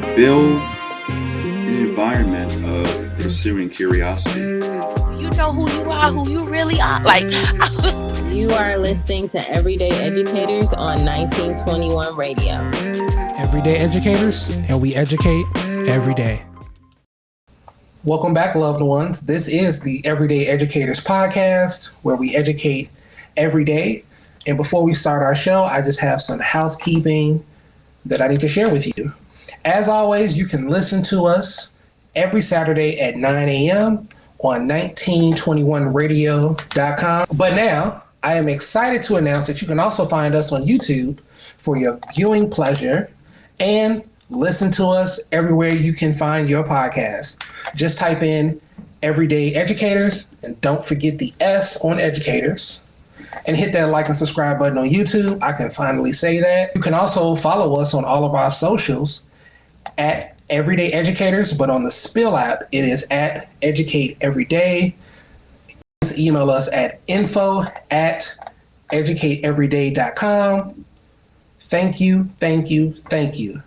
build an environment of pursuing curiosity. You know who you are, who you really are. Like, you are listening to Everyday Educators on 1921 Radio. Everyday Educators, and we educate every day. Welcome back, loved ones. This is the Everyday Educators podcast, where we educate every day. And before we start our show, I just have some housekeeping that I need to share with you. As always, you can listen to us every Saturday at 9 a.m. on 1921radio.com. But now, I am excited to announce that you can also find us on YouTube for your viewing pleasure and listen to us everywhere you can find your podcast. Just type in Everyday Educators and don't forget the S on Educators. And hit that like and subscribe button on YouTube. I can finally say that. You can also follow us on all of our socials at Everyday Educators, but on the Spill app, it is at Educate Everyday. Just email us at info@educateeveryday.com. Thank you, thank you, thank you.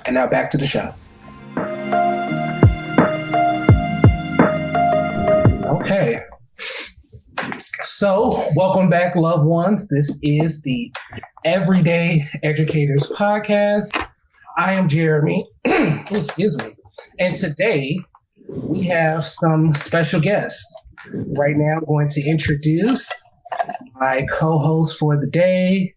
And now back to the show. Okay. So, welcome back, loved ones. This is the Everyday Educators podcast. I am Jeremy. Excuse me. And today we have some special guests. Right now, I'm going to introduce my co-host for the day,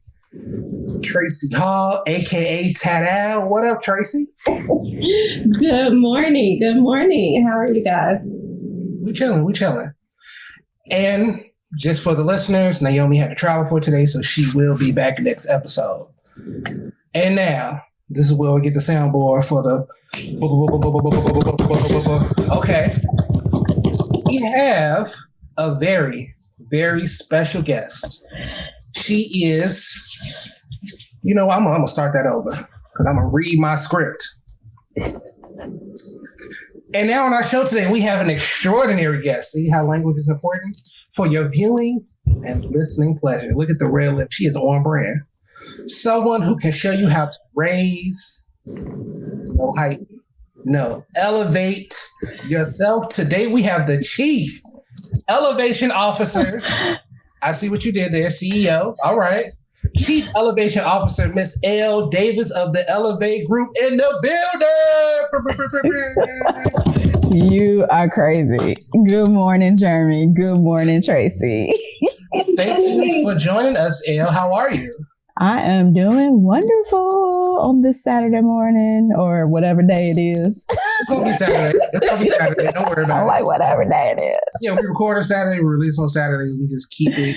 Tracy Hall, aka Tadal. What up, Tracy? Good morning. Good morning. How are you guys? We chilling. And just for the listeners, Naomi had to travel for today, so she will be back next episode. And now, this is where we get the soundboard for the... Okay. We have a very, very special guest. She is... You know, I'm going to start that over, because I'm going to read my script. And now on our show today, we have an extraordinary guest. See how language is important? For your viewing and listening pleasure. Look at the red lip. She is on brand. Someone who can show you how to raise, no height, no, elevate yourself. Today we have the Chief Elevation Officer. I see what you did there, CEO. All right. Chief Elevation Officer, Miss Elle Davis of the Elevate Group in the building. You are crazy. Good morning, Jeremy. Good morning, Tracy. Thank you for joining us, Elle. How are you? I am doing wonderful on this Saturday morning or whatever day it is. It's going to be Saturday. Don't worry about it. Like whatever day it is. Yeah, we record on Saturday, we release on Saturdays. We just keep it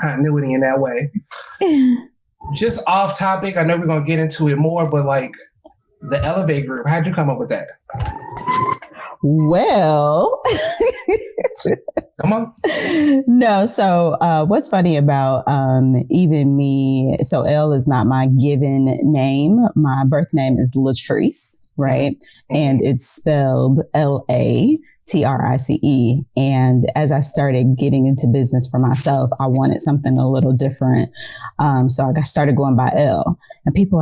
continuity in that way. Just off topic, I know we're going to get into it more, but like the Elevate Group, how'd you come up with that? Well, come on. No. So what's funny about even me, so Elle is not my given name. My birth name is Latrice, right? And it's spelled Latrice. And as I started getting into business for myself, I wanted something a little different. So I started going by Elle. And people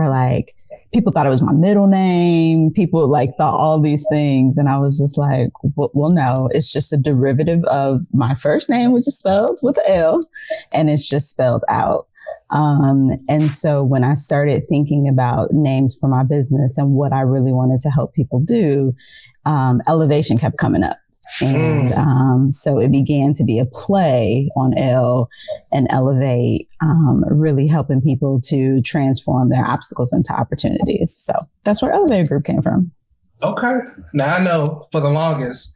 thought it was my middle name. People thought all these things. And I was just like, well, no, it's just a derivative of my first name, which is spelled with an L, and it's just spelled out. And so when I started thinking about names for my business and what I really wanted to help people do, elevation kept coming up. And so it began to be a play on Elle and Elevate, really helping people to transform their obstacles into opportunities. So that's where Elevate Group came from. Okay. Now I know for the longest,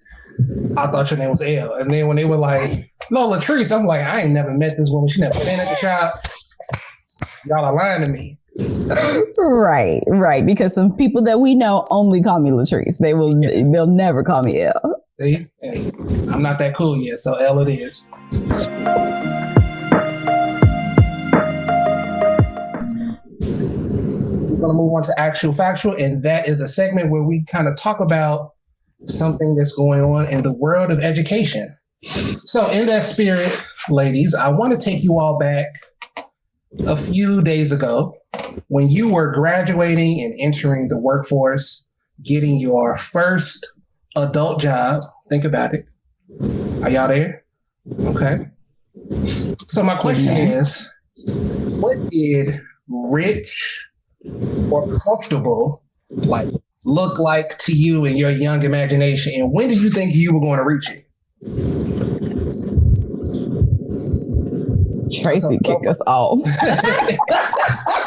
I thought your name was Elle. And then when they were like, no, Latrice, I'm like, I ain't never met this woman. She never been at the shop. Y'all are lying to me. Right. Because some people that we know only call me Latrice. They'll never call me Elle. See? And I'm not that cool yet, so Elle it is. We're going to move on to Actual Factual, and that is a segment where we kind of talk about something that's going on in the world of education. So in that spirit, ladies, I want to take you all back a few days ago when you were graduating and entering the workforce. getting your first adult job. Think about it. Are y'all there? Okay. So my question is, what did rich or comfortable look like to you in your young imagination? And when did you think you were going to reach it? Tracy kicked us off.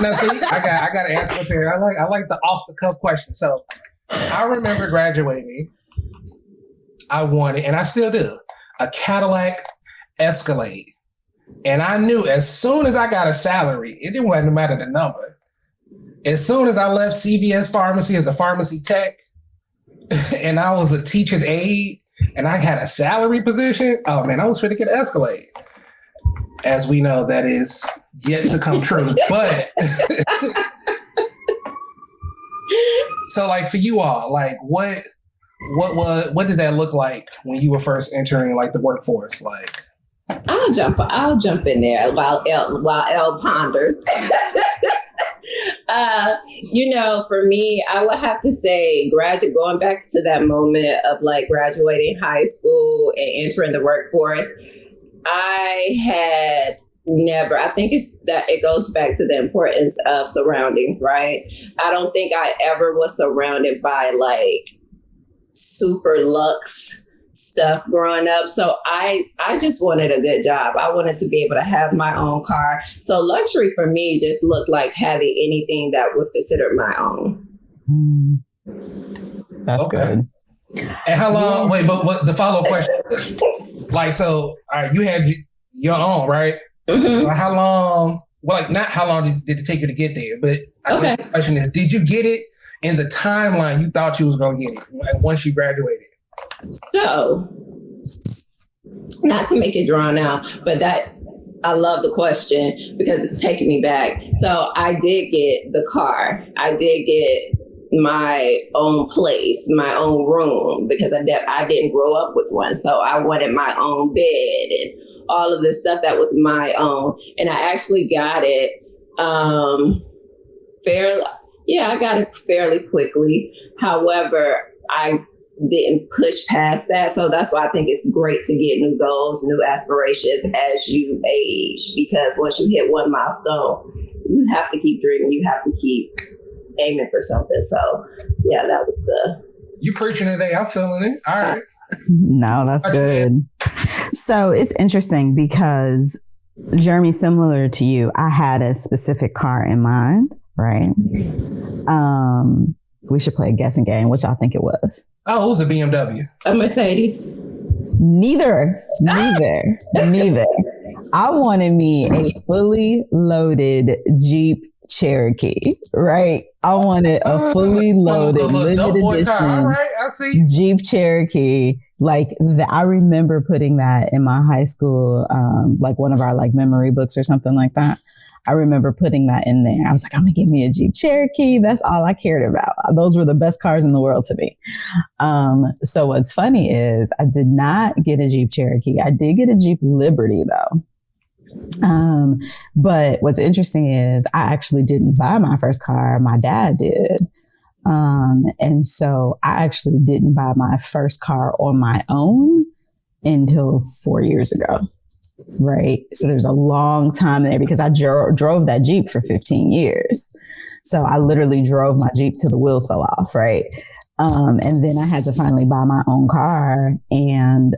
No, see, I got to answer prepared. I like the off the cuff question. So I remember graduating. I wanted, and I still do, a Cadillac Escalade. And I knew as soon as I got a salary, it didn't matter the number. As soon as I left CVS Pharmacy as a pharmacy tech, and I was a teacher's aide, and I had a salary position, oh man, I was fit to get an Escalade. As we know, that is yet to come true. But so, like, for you all, like, what did that look like when you were first entering like the workforce? Like, I'll jump in there while Elle ponders. For me, I would have to say going back to that moment of like graduating high school and entering the workforce, I had never, I think it goes back to the importance of surroundings, right? I don't think I ever was surrounded by like super luxe stuff growing up. So I just wanted a good job. I wanted to be able to have my own car. So luxury for me just looked like having anything that was considered my own. That's good. And how long, but what the follow-up question is, like, so, all right, you had your own, right? Mm-hmm. How long, not how long did it take you to get there, but the question is, did you get it in the timeline you thought you was going to get it once you graduated? So, not to make it drawn out, but I love the question because it's taking me back. So I did get the car. I did get my own place, my own room, because I didn't grow up with one. So I wanted my own bed and all of this stuff that was my own. And I actually got it I got it fairly quickly. However, I didn't push past that. So that's why I think it's great to get new goals, new aspirations as you age, because once you hit one milestone, you have to keep dreaming. You have to keep aiming for something. So yeah, that was you preaching today. I'm feeling it. All right. No, that's good. So it's interesting because Jeremy, similar to you, I had a specific car in mind, right? We should play a guessing game, which I think it was. Oh, it was a BMW. a Mercedes. Neither. I wanted me a fully loaded Jeep Cherokee, right? I wanted a fully loaded limited edition All right, I see. Jeep Cherokee. I remember putting that in my high school, like one of our like memory books or something like that. I remember putting that in there. I was like, I'm gonna give me a Jeep Cherokee. That's all I cared about. Those were the best cars in the world to me. So what's funny is I did not get a Jeep Cherokee. I did get a Jeep Liberty though. But what's interesting is I actually didn't buy my first car. My dad did. And so I actually didn't buy my first car on my own until 4 years ago. Right. So there's a long time there because I drove that Jeep for 15 years. So I literally drove my Jeep till the wheels fell off. Right. And then I had to finally buy my own car. And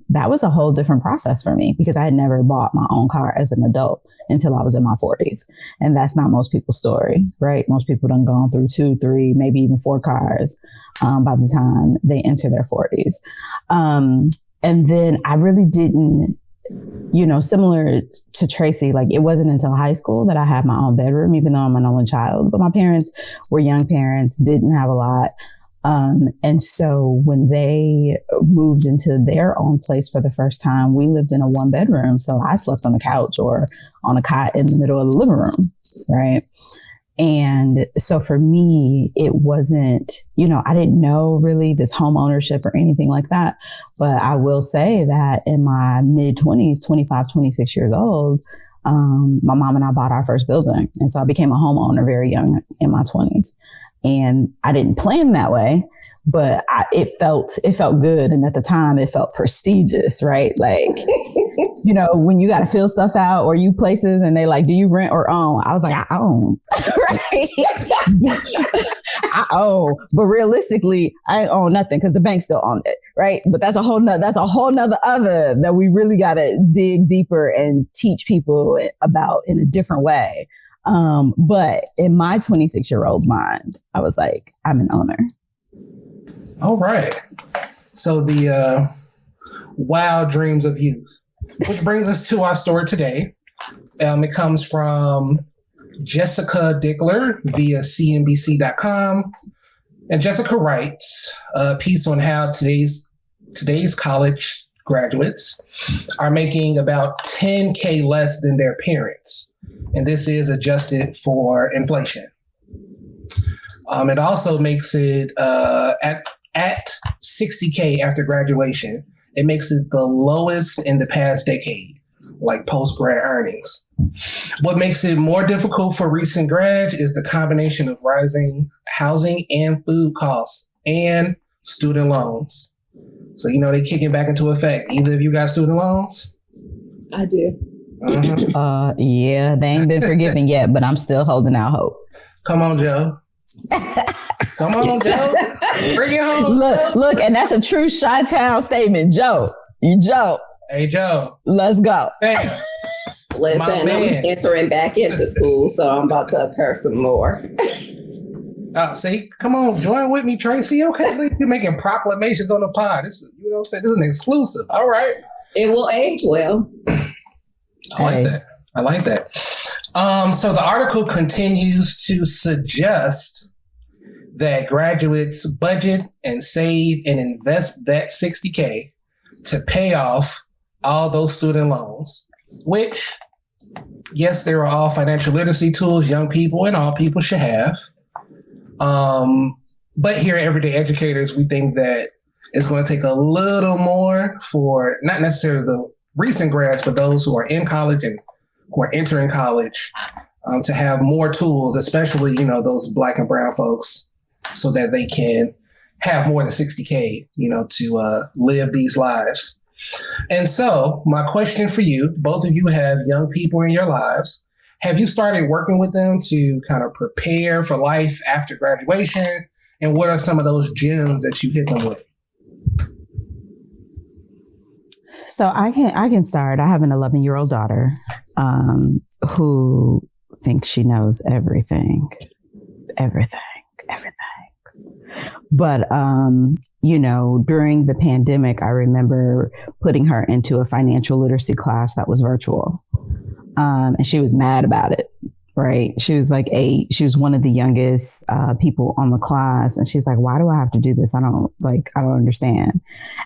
that was a whole different process for me because I had never bought my own car as an adult until I was in my 40s. And that's not most people's story, right? Most people done gone through 2, 3, maybe even 4 cars by the time they enter their 40s. And then I really didn't, similar to Tracy, like it wasn't until high school that I had my own bedroom, even though I'm an only child. But my parents were young parents, didn't have a lot. And so when they moved into their own place for the first time, we lived in a 1-bedroom. So I slept on the couch or on a cot in the middle of the living room. Right. And so for me, it wasn't, I didn't know really this home ownership or anything like that. But I will say that in my mid-20s, 25, 26 years old, my mom and I bought our first building. And so I became a homeowner very young in my 20s. And I didn't plan that way, but it felt good. And at the time it felt prestigious, right? Like, when you got to fill stuff out or you places and they like, do you rent or own? I was like, I own, right? I own, but realistically I ain't own nothing because the bank still owned it. Right. But that's a whole nother other that we really got to dig deeper and teach people about in a different way. But in my 26-year-old mind, I was like, I'm an owner. All right. So the wild dreams of youth, which brings us to our story today. It comes from Jessica Dickler via CNBC.com. And Jessica writes a piece on how today's college graduates are making about $10K less than their parents. And this is adjusted for inflation. It also makes it at $60K after graduation. It makes it the lowest in the past decade, like post-grad earnings. What makes it more difficult for recent grads is the combination of rising housing and food costs and student loans. So, they kicking back into effect. Either of you got student loans? I do. Uh-huh. Yeah, they ain't been forgiven yet, but I'm still holding out hope. Come on, Joe. Come on, Joe. Bring it home. Look, and that's a true Chi-Town statement. Joe. Hey, Joe. Let's go. Bam. Listen, I'm entering back into school, so I'm about to occur some more. See, come on, join with me, Tracy. Okay, you're making proclamations on the pod. This, you know what I'm saying? This is an exclusive. All right. It will age well. I like that. So the article continues to suggest that graduates budget and save and invest that $60K to pay off all those student loans, which, yes, there are all financial literacy tools young people and all people should have. But here at Everyday Educators, we think that it's going to take a little more for not necessarily the recent grads, but those who are in college and who are entering college, to have more tools, especially, those Black and brown folks, so that they can have more than $60K, to live these lives. And so my question for you, both of you have young people in your lives. Have you started working with them to kind of prepare for life after graduation? And what are some of those gems that you hit them with? So I can start. I have an 11-year-old daughter who thinks she knows everything. But, during the pandemic, I remember putting her into a financial literacy class that was virtual. And she was mad about it, right? She was like 8. She was one of the youngest people on the class. And she's like, why do I have to do this? I don't understand.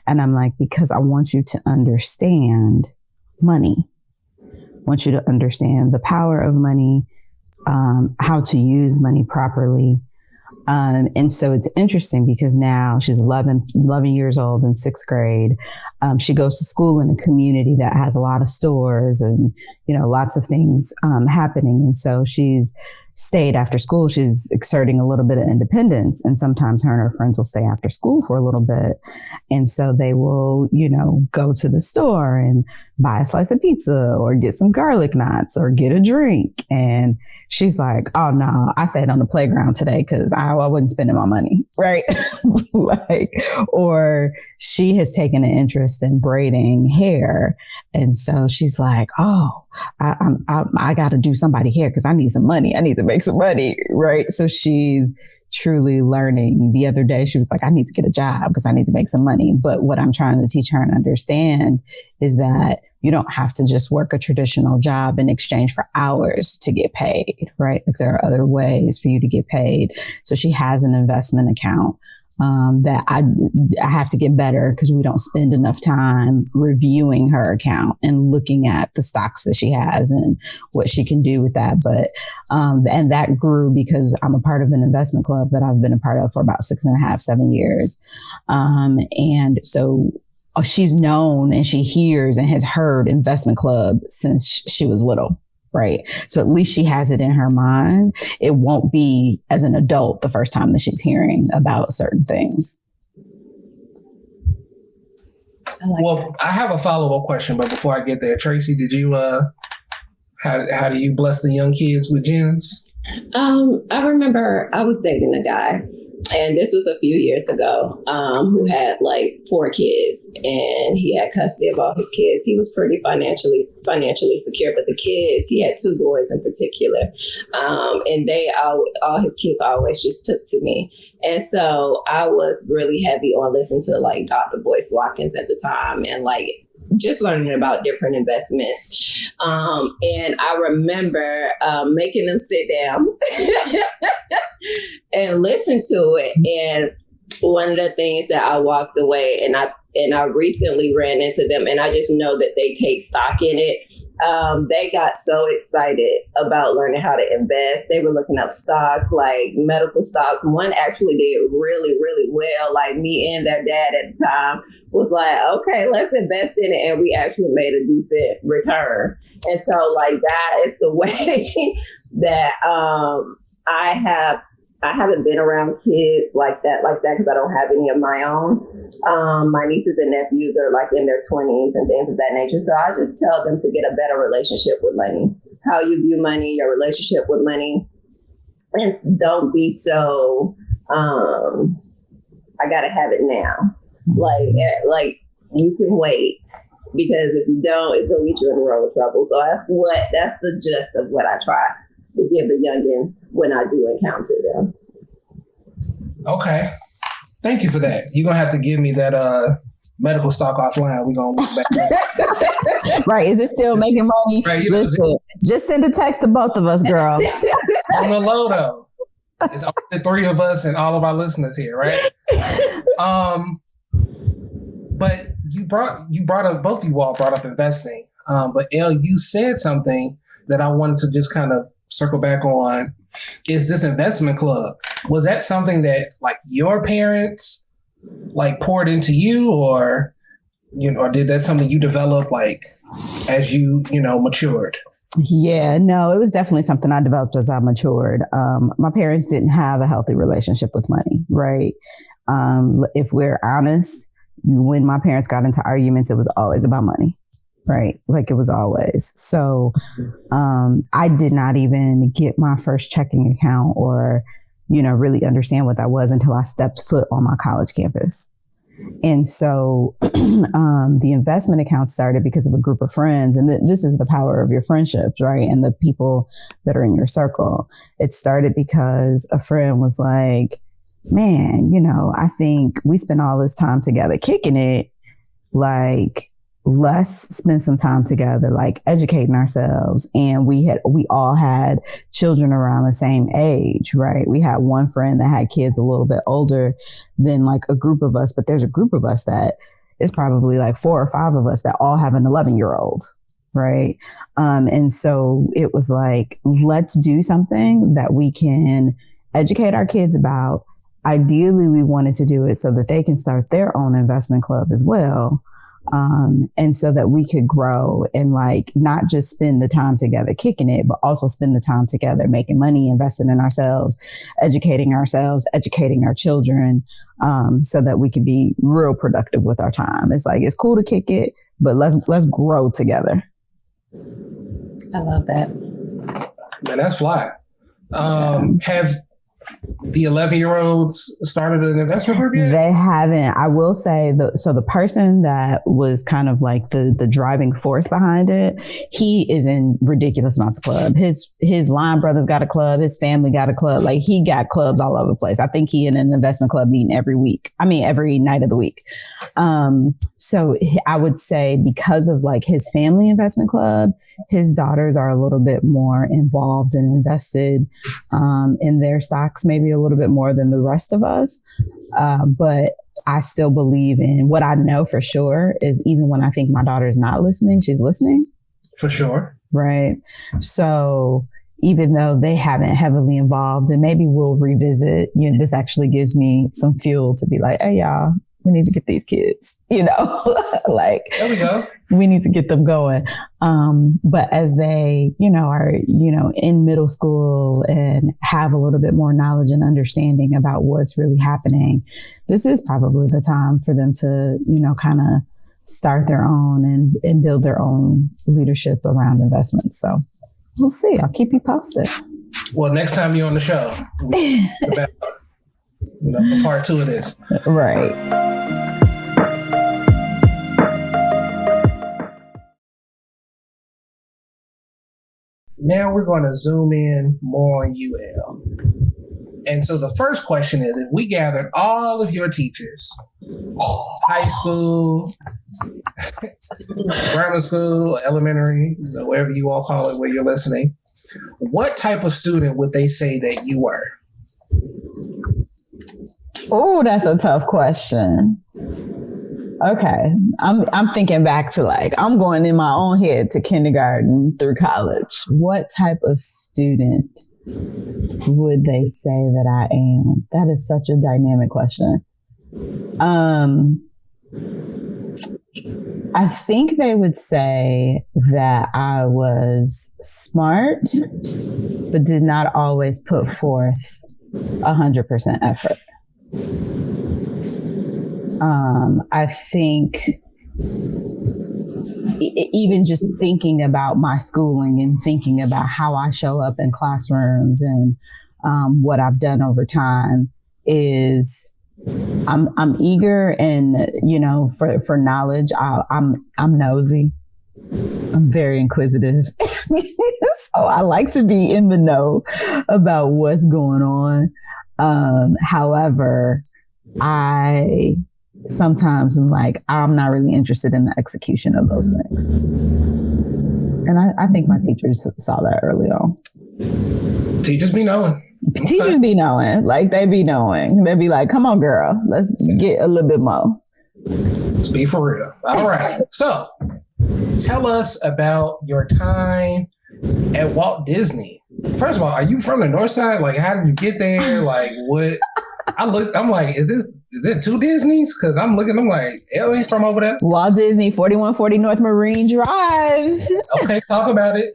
And I'm like, because I want you to understand money. I want you to understand the power of money, how to use money properly. And so it's interesting because now she's 11 years old in 6th grade. She goes to school in a community that has a lot of stores and, lots of things happening. And so she's stayed after school. She's exerting a little bit of independence. And sometimes her and her friends will stay after school for a little bit. And so they will, go to the store and buy a slice of pizza or get some garlic knots or get a drink. And she's like, oh no, I stayed on the playground today because I wasn't spending my money. Right. Or she has taken an interest in braiding hair. And so she's like, oh, I got to do somebody hair because I need some money. I need to make some money. Right. So she's truly learning. The other day, she was like, I need to get a job because I need to make some money. But what I'm trying to teach her and understand is that you don't have to just work a traditional job in exchange for hours to get paid, right? Like there are other ways for you to get paid. So she has an investment account that I have to get better because we don't spend enough time reviewing her account and looking at the stocks that she has and what she can do with that. But, and that grew because I'm a part of an investment club that I've been a part of for about 6.5, 7 years. And so she's known and she hears and has heard investment club since she was little. right? So at least she has it in her mind. It won't be as an adult the first time that she's hearing about certain things. I have a follow-up question, but before I get there, Tracy, did you how do you bless the young kids with gems? I remember I was dating a guy, and this was a few years ago, who had like 4 kids, and he had custody of all his kids. He was pretty financially secure, but the kids, he had 2 boys in particular, and all his kids always just took to me. And so I was really heavy on listening to like Dr. Boyce Watkins at the time, and like just learning about different investments. And I remember making them sit down and listen to it. And one of the things that I walked away, and I recently ran into them, and I just know that they take stock in it. They got so excited about learning how to invest. They were looking up stocks, like medical stocks. One actually did really, really well. Like me and their dad at the time was like, okay, let's invest in it. And we actually made a decent return. And so like that is the way that I haven't been around kids like that because I don't have any of my own. My nieces and nephews are like in their 20s and things of that nature. So I just tell them to get a better relationship with money, how you view money, your relationship with money. And don't be so, I got to have it now. Like you can wait, because if you don't, it's going to get you in a row of trouble. So that's the gist of what I try to give the youngins when I do encounter them. Okay. Thank you for that. You're going to have to give me that medical stock offline. We're going to look back. Right. Is it still making money? Right, Listen, just send a text to both of us, girl. On the low, though. It's only the 3 of us and all of our listeners here, right? But you brought up, both of you all brought up investing. But Elle, you said something that I wanted to just kind of circle back on. Is this investment club? Was that something that like your parents like poured into you, or or did that something you developed like as you matured? Yeah, no, it was definitely something I developed as I matured. My parents didn't have a healthy relationship with money, right? If we're honest, when my parents got into arguments, it was always about money. Right. Like it was always. So I did not even get my first checking account or, really understand what that was until I stepped foot on my college campus. And so the investment account started because of a group of friends. And this is the power of your friendships, right? And the people that are in your circle. It started because a friend was like, man, I think we spend all this time together kicking it. Like, let's spend some time together, like educating ourselves. And we all had children around the same age, right? We had one friend that had kids a little bit older than like a group of us, but there's a group of us that is probably like 4 or 5 of us that all have an 11-year-old. Right. And so it was like, let's do something that we can educate our kids about. Ideally, we wanted to do it so that they can start their own investment club as well. And so that we could grow and like not just spend the time together kicking it, but also spend the time together making money, investing in ourselves, educating our children, so that we can be real productive with our time. It's like, it's cool to kick it, but let's grow together. I love that. Man, that's fly. Have the 11-year-olds started an investment group yet? They haven't. I will say the person that was kind of like the driving force behind it, he is in ridiculous amounts of club. His line brothers got a club. His family got a club. Like he got clubs all over the place. I think he in an investment club meeting every night of the week. So I would say because of like his family investment club, his daughters are a little bit more involved and invested in their stocks, maybe a little bit more than the rest of us. But I still believe in what I know for sure is even when I think my daughter is not listening, she's listening. For sure. Right. So even though they haven't heavily involved, and maybe we'll revisit, this actually gives me some fuel to be like, hey, y'all, we need to get these kids, like There we go. we need to get them going. But as they, are, in middle school and have a little bit more knowledge and understanding about what's really happening, this is probably the time for them to, kind of start their own and build their own leadership around investments. So we'll see. I'll keep you posted. Well, next time you're on the show, about, for part 2 of this. Right. Now we're going to zoom in more on UL. And so the first question is, if we gathered all of your teachers, high school, grammar school, elementary, wherever you all call it, where you're listening, what type of student would they say that you were? Oh, that's a tough question. Okay. I'm thinking back to I'm going in my own head to kindergarten through college. What type of student would they say that I am? That is such a dynamic question. I think they would say that I was smart, but did not always put forth 100% effort. I think even just thinking about my schooling and thinking about how I show up in classrooms and what I've done over time is I'm eager and, for knowledge. I'm nosy. I'm very inquisitive. So I like to be in the know about what's going on. However, I sometimes am I'm not really interested in the execution of those things. And I think my teachers saw that early on. Teachers be knowing. Teachers be knowing. They be knowing. They be like, come on, girl, let's get a little bit more. Let's be for real. All right. So tell us about your time at Walt Disney. First of all, are you from the North Side? How did you get there? What? I'm like, is it 2 Disneys? Because I'm like, Elle ain't from over there. Walt Disney, 4140 North Marine Drive. Okay, talk about it.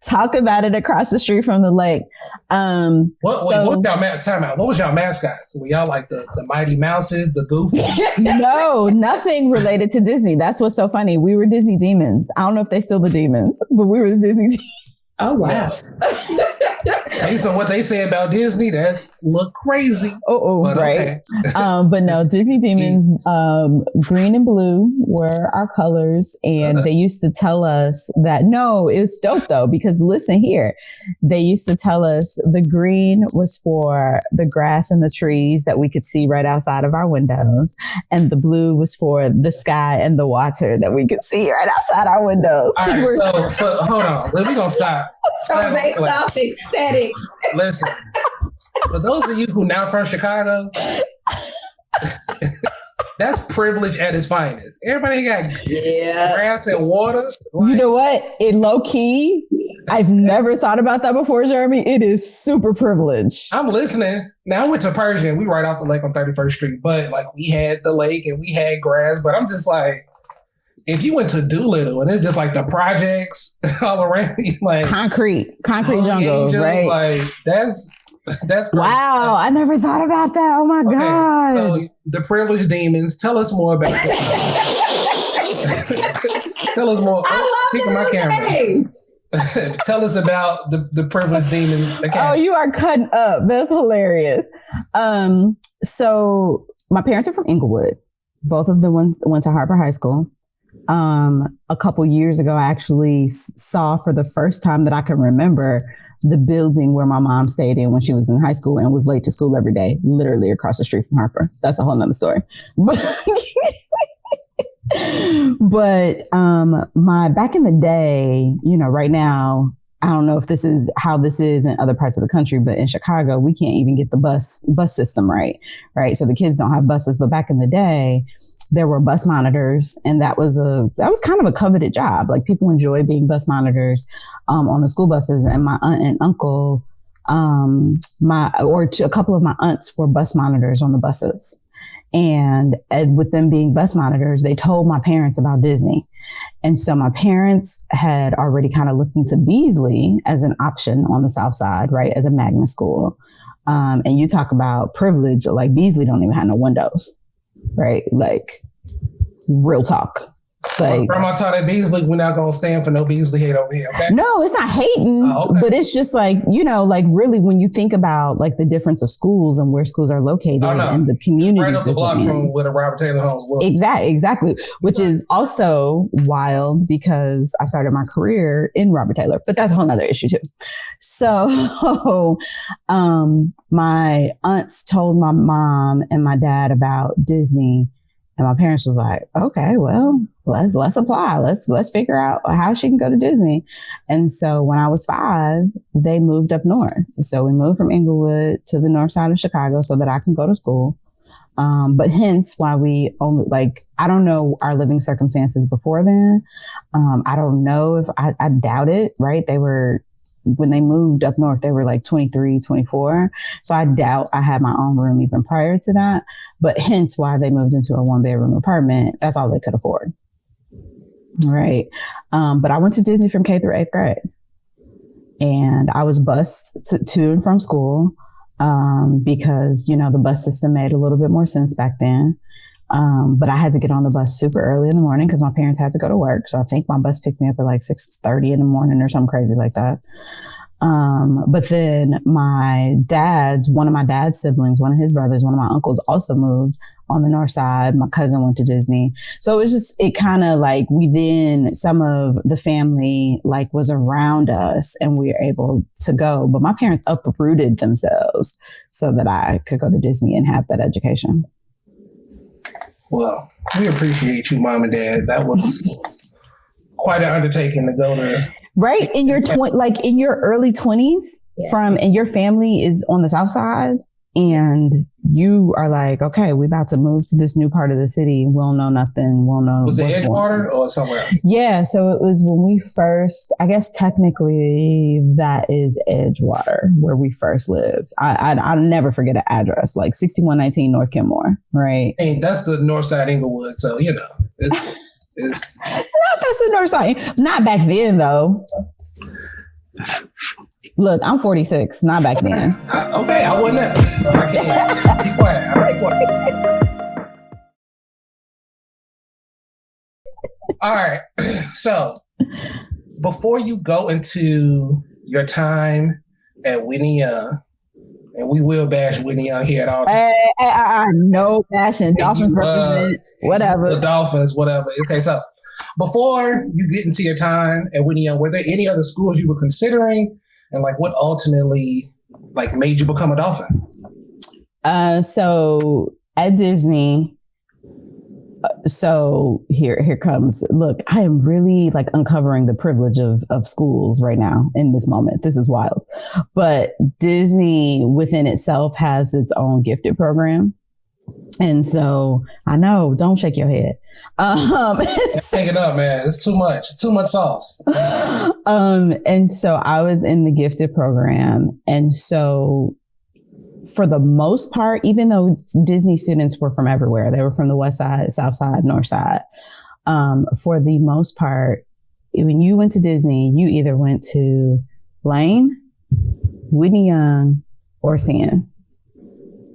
Talk about it across the street from the lake. What was y'all mascots? Were y'all like the Mighty Mouses, the Goofy? No, nothing related to Disney. That's what's so funny. We were Disney demons. I don't know if they still the demons, but we were the Disney demons. Oh, wow. Based on what they say about Disney, that's look crazy. But right. Okay. But no, Disney Demons, green and blue were our colors. And they used to tell us that, no, it was dope though, because listen here, they used to tell us the green was for the grass and the trees that we could see right outside of our windows. And the blue was for the sky and the water that we could see right outside our windows. All right, so hold on. We're going to stop. So based off aesthetics. Listen, for those of you who now from Chicago, that's privilege at its finest. Everybody got grass and water. You know what? In low key, I've never thought about that before, Jeremy. It is super privileged. I'm listening. Now I went to Persian. We right off the lake on 31st Street, but we had the lake and we had grass, but I'm just like, if you went to Doolittle and it's just the projects all around you, concrete jungle, angels, right? That's great. Wow. I never thought about that. Oh my God. So the privileged demons, tell us more about tell us more. I love my camera. Tell us about the privileged demons. Oh, you are cutting up. That's hilarious. So my parents are from Inglewood. Both of them went to Harper High School. A couple years ago, I actually saw for the first time that I can remember the building where my mom stayed in when she was in high school and was late to school every day, literally across the street from Harper. That's a whole nother story. But my back in the day, right now, I don't know if this is how this is in other parts of the country, but in Chicago, we can't even get the bus system right. So the kids don't have buses. But back in the day, there were bus monitors, and that was kind of a coveted job. People enjoy being bus monitors on the school buses. And my aunt and uncle, a couple of my aunts were bus monitors on the buses. And with them being bus monitors, they told my parents about Disney. And so my parents had already kind of looked into Beasley as an option on the South Side, right, as a magnet school. And you talk about privilege, like Beasley don't even have no windows, right? Like, real talk. Like, Grandma taught at Beasley, we're not gonna stand for no Beasley hate over here. Okay? No, it's not hating, okay. But it's just like, you know, like really when you think about like the difference of schools and where schools are located and the communities. Right up the block from where the Robert Taylor homes was. Exactly. Which is also wild because I started my career in Robert Taylor, but that's a whole nother issue too. So my aunts told my mom and my dad about Disney. And my parents was like, okay, well, let's apply. Let's figure out how she can go to Disney. And so when I was 5, they moved up north. So we moved from Inglewood to the north side of Chicago so that I can go to school. But hence why we only, like, I don't know our living circumstances before then. I don't know if I doubt it, right? When they moved up north, they were like 23, 24. So I doubt I had my own room even prior to that. But hence why they moved into a 1-bedroom apartment. That's all they could afford. Right. But I went to Disney from K through 8th grade. And I was bused to and from school because, you know, the bus system made a little bit more sense back then. But I had to get on the bus super early in the morning because my parents had to go to work. So I think my bus picked me up at like 6:30 in the morning or something crazy like that. But then one of my dad's siblings, one of his brothers, one of my uncles also moved on the north side. My cousin went to Disney. So it kind of like some of the family like was around us and we were able to go. But my parents uprooted themselves so that I could go to Disney and have that education. Well, we appreciate you, Mom and Dad. That was quite an undertaking to go to. Right in your in your early 20s, and your family is on the South Side, and you are like, okay, we about to move to this new part of the city. We'll know nothing. We'll know. Was it Edgewater or somewhere else? Yeah, so it was when we first. I guess technically that is Edgewater where we first lived. I'll never forget an address, like 6119 North Kenmore, right? And that's the north side Inglewood, so you know it's that's the north side. Not back then though. Look, I'm 46. Not back then. Okay, I wasn't there. So I can't be quiet. All right. So before you go into your time at Whitney Young, and we will bash Whitney Young here at all. No bashing. Dolphins represent whatever. The Dolphins, whatever. Okay, so before you get into your time at Whitney Young, were there any other schools you were considering? And like what ultimately like made you become a Dolphin? So at Disney, so here comes, look, I am really like uncovering the privilege of schools right now in this moment. This is wild. But Disney within itself has its own gifted program. And so I know, don't shake your head. Take it up, man. It's too much sauce. And so I was in the gifted program. And so for the most part, even though Disney students were from everywhere, they were from the west side, south side, north side. For the most part, when you went to Disney, you either went to Lane, Whitney Young, or Sen.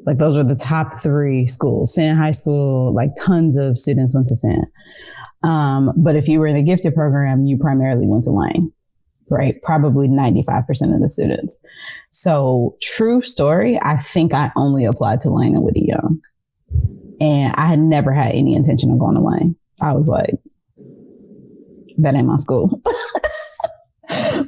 Like those were the top 3 schools. Sen High School, like tons of students went to Sen. But if you were in the gifted program, you primarily went to Lane, right? Probably 95% of the students. So true story, I think I only applied to Lane and Whitney Young. And I had never had any intention of going to Lane. I was like, that ain't my school.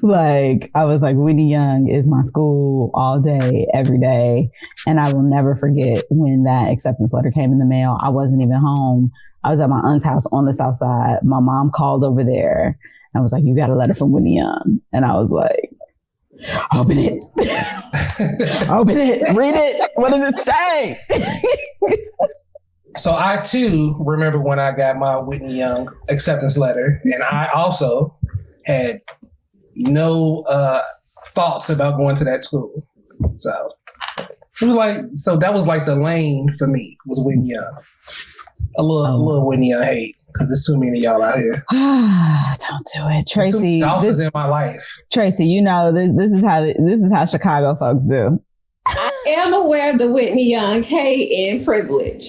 Like, I was like, Whitney Young is my school all day, every day. And I will never forget when that acceptance letter came in the mail. I wasn't even home. I was at my aunt's house on the south side. My mom called over there and was like, you got a letter from Whitney Young. And I was like, open it. Open it. Read it. What does it say? So I too remember when I got my Whitney Young acceptance letter, and I also had no thoughts about going to that school. So It was like, so that was like the lane for me, was Whitney Young. A little Whitney Young hate, because there's too many of y'all out here. Don't do it, Tracy. Dolphins in my life. Tracy, you know this is how Chicago folks do. I am aware of the Whitney Young hate and privilege.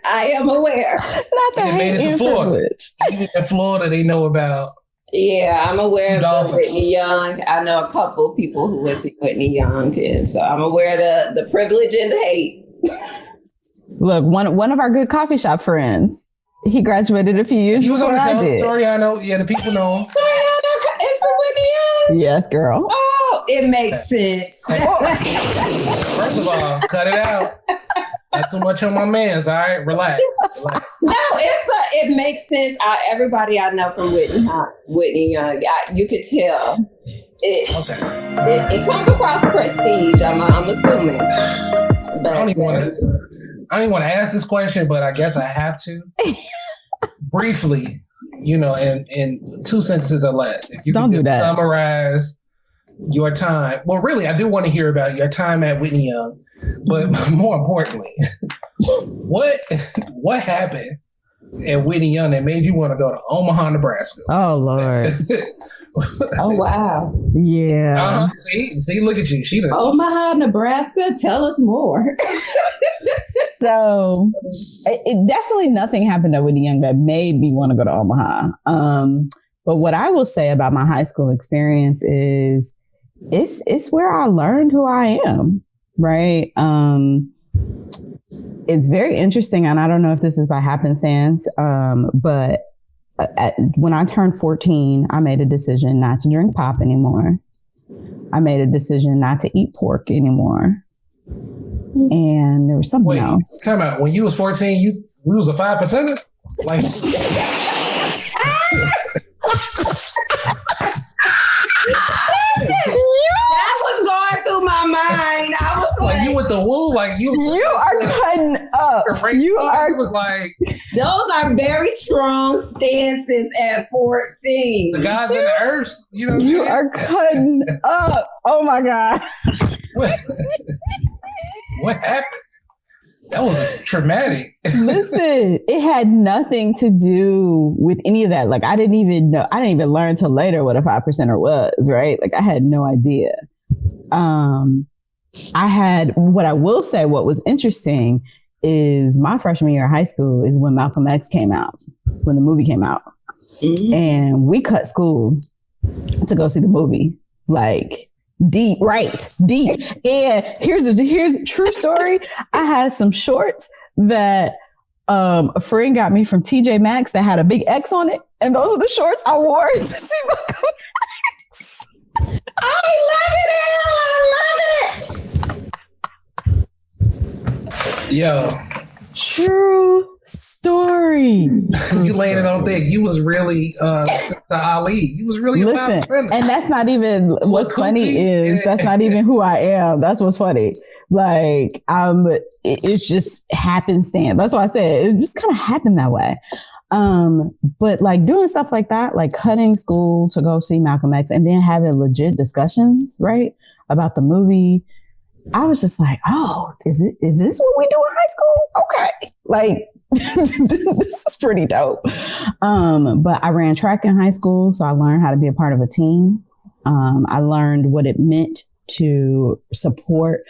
I am aware. Not that they made it to Florida. Privilege. Even in Florida, they know about. Yeah, I'm aware of Dolphins. the Whitney Young. I know a couple people who went to Whitney Young, and so I'm aware of the privilege and the hate. Look, one of our good coffee shop friends, he graduated a few years He was on before I the did. Soriano. Yeah, the people know him. Soriano is from Whitney Young? Yes, girl. Oh, it makes sense. First of all, cut it out. Not too much on my man's. All right, relax. No, it makes sense. Everybody I know from Whitney Young, you could tell. It comes across prestige. I'm assuming. But I don't even want to ask this question, but I guess I have to. Briefly, in 2 sentences or less. If you don't do that. Summarize your time. Well, really, I do want to hear about your time at Whitney Young, but more importantly, what happened at Whitney Young that made you want to go to Omaha, Nebraska? Oh, Lord. Oh, wow. Yeah. See, look at you. She done. Omaha, Nebraska. Tell us more. So it definitely nothing happened at Whitney Young that made me want to go to Omaha. But what I will say about my high school experience is it's where I learned who I am, right? It's very interesting, and I don't know if this is by happenstance, but when I turned 14, I made a decision not to drink pop anymore. I made a decision not to eat pork anymore. And there was something else. Time out. When you was 14, you was a 5%er? Like that was going through my mind. I was like you with the woo, like you are cutting up. Was like those are very strong stances at 14. The guys in the earth, you are cutting up. Oh my God. What happened? That was traumatic. Listen, it had nothing to do with any of that. Like I didn't even learn till later what a 5%er was, right? Like I had no idea. What I will say, what was interesting is my freshman year of high school is when Malcolm X came out, when the movie came out. Mm-hmm. And we cut school to go see the movie. Like deep. And here's a true story. I had some shorts that a friend got me from TJ Maxx that had a big X on it. And those are the shorts I wore to see Malcolm X. I love it. Yo. True story. You laying it on thick. You was really the Ali. You was really listen, and that's not even what's funny is that's not even who I am. That's what's funny. Like it's just happenstance. That's why I said it just kind of happened that way. But like doing stuff like that, like cutting school to go see Malcolm X and then having legit discussions, right, about the movie. I was just like, oh, is this what we do in high school? Okay. Like, this is pretty dope. But I ran track in high school, so I learned how to be a part of a team. I learned what it meant to support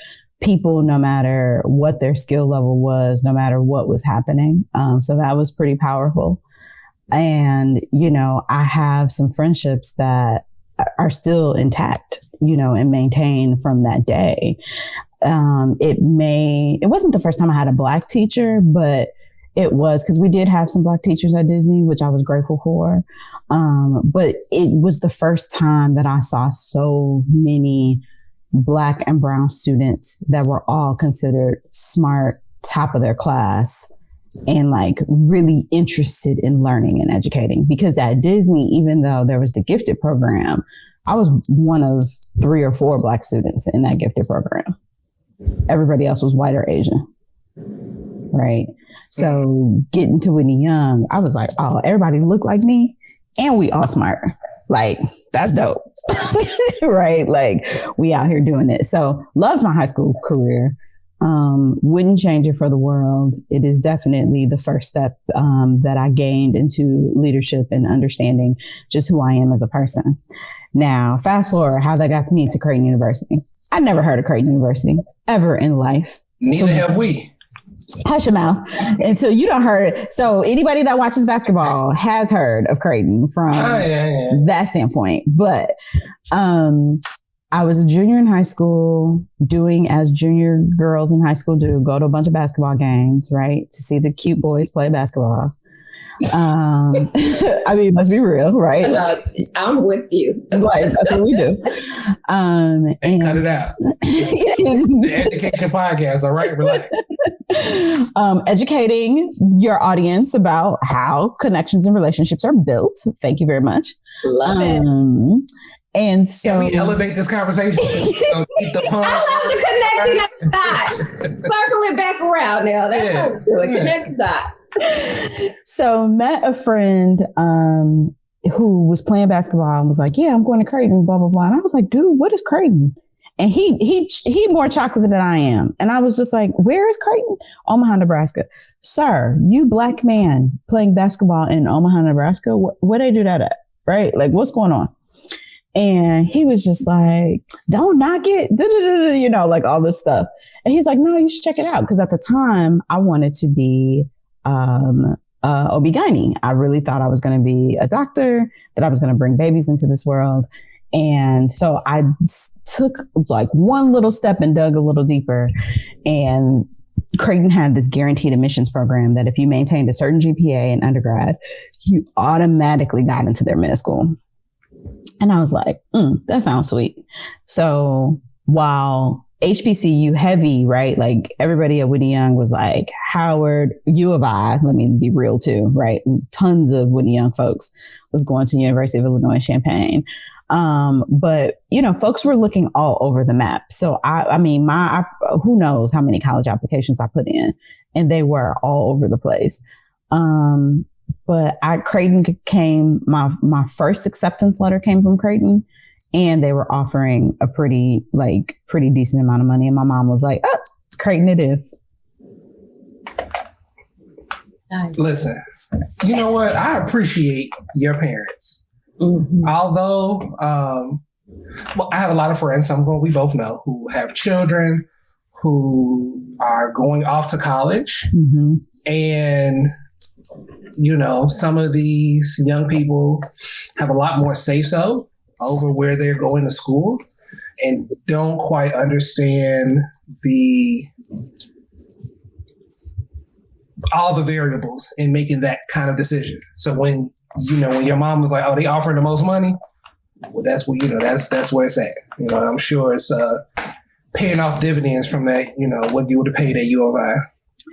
people no matter what their skill level was, no matter what was happening. So that was pretty powerful. And, I have some friendships that are still intact, and maintained from that day. It wasn't the first time I had a Black teacher, but it was because we did have some Black teachers at Disney, which I was grateful for. But it was the first time that I saw so many Black and brown students that were all considered smart, top of their class, and like really interested in learning and educating. Because at Disney, even though there was the gifted program, I was one of 3 or 4 Black students in that gifted program. Everybody else was white or Asian. Right. So getting to Whitney Young, I was like, oh, everybody looked like me and we all smart. Like, that's dope. Right? Like, we out here doing it. So loved my high school career. Wouldn't change it for the world. It is definitely the first step that I gained into leadership and understanding just who I am as a person. Now, fast forward, how that got me to Creighton University. I never heard of Creighton University ever in life. Neither have we. Hush your mouth until you don't heard. So anybody that watches basketball has heard of Creighton from that standpoint. But I was a junior in high school, doing as junior girls in high school do, go to a bunch of basketball games, right? To see the cute boys play basketball. I mean, let's be real, right? I'm with you. Like, that's what we do. And cut it out. The education podcast, all right? Relax. Educating your audience about how connections and relationships are built. Thank you very much. Love it. And so, can we elevate this conversation? Keep the pun. I love the connecting dots. Circle it back around now. That's how we do it. Connect dots. So met a friend who was playing basketball and was like, "Yeah, I'm going to Creighton." Blah blah blah. And I was like, "Dude, what is Creighton?" And he more chocolate than I am. And I was just like, "Where is Creighton?" Omaha, Nebraska. Sir, you black man playing basketball in Omaha, Nebraska. Where they do that at? Right? Like, what's going on? And he was just like, "Don't knock it," you know, like all this stuff. And he's like, "No, you should check it out." Because at the time I wanted to be OB-GYN. I really thought I was going to be a doctor, that I was going to bring babies into this world. And so I took like one little step and dug a little deeper. And Creighton had this guaranteed admissions program that if you maintained a certain GPA in undergrad, you automatically got into their med school. And I was like, that sounds sweet. So while HBCU heavy, right? Like everybody at Whitney Young was like Howard, U of I, let me be real too, right? Tons of Whitney Young folks was going to University of Illinois Champaign. But you know, folks were looking all over the map. So I mean, who knows how many college applications I put in, and they were all over the place. But Creighton came, my first acceptance letter came from Creighton, and they were offering a pretty decent amount of money. And my mom was like, "Oh, Creighton it is." Nice. Listen, you know what? I appreciate your parents. Mm-hmm. Although, well, I have a lot of friends, some of them we both know, who have children who are going off to college. Mm-hmm. And, you know, some of these young people have a lot more say-so over where they're going to school and don't quite understand all the variables in making that kind of decision. So when your mom was like, "Oh, they offering the most money," well, that's what, that's where it's at. You know, I'm sure it's paying off dividends from that, what you would have paid at U of I.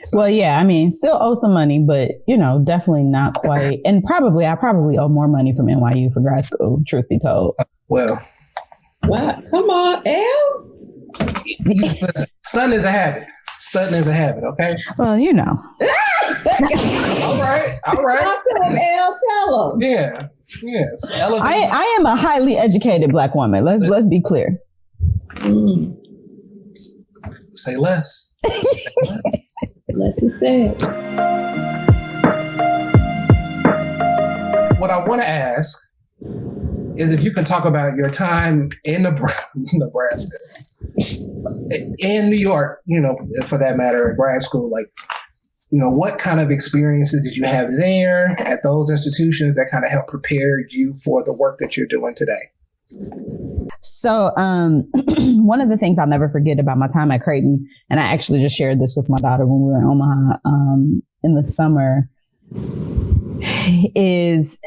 So. Well, yeah, I mean, still owe some money, but, definitely not quite. And I probably owe more money from NYU for grad school, truth be told. Well. What? Come on, Elle. Listen, stunting is a habit. Stunting is a habit, okay? Well, All right. Talk to him, Elle. Tell him. Yeah. Yes. I am a highly educated Black woman. Let's be clear. Say less. Less is said. What I want to ask is if you can talk about your time in Nebraska, in New York, for that matter, at grad school, like, what kind of experiences did you have there at those institutions that kind of helped prepare you for the work that you're doing today? So one of the things I'll never forget about my time at Creighton, and I actually just shared this with my daughter when we were in Omaha in the summer, is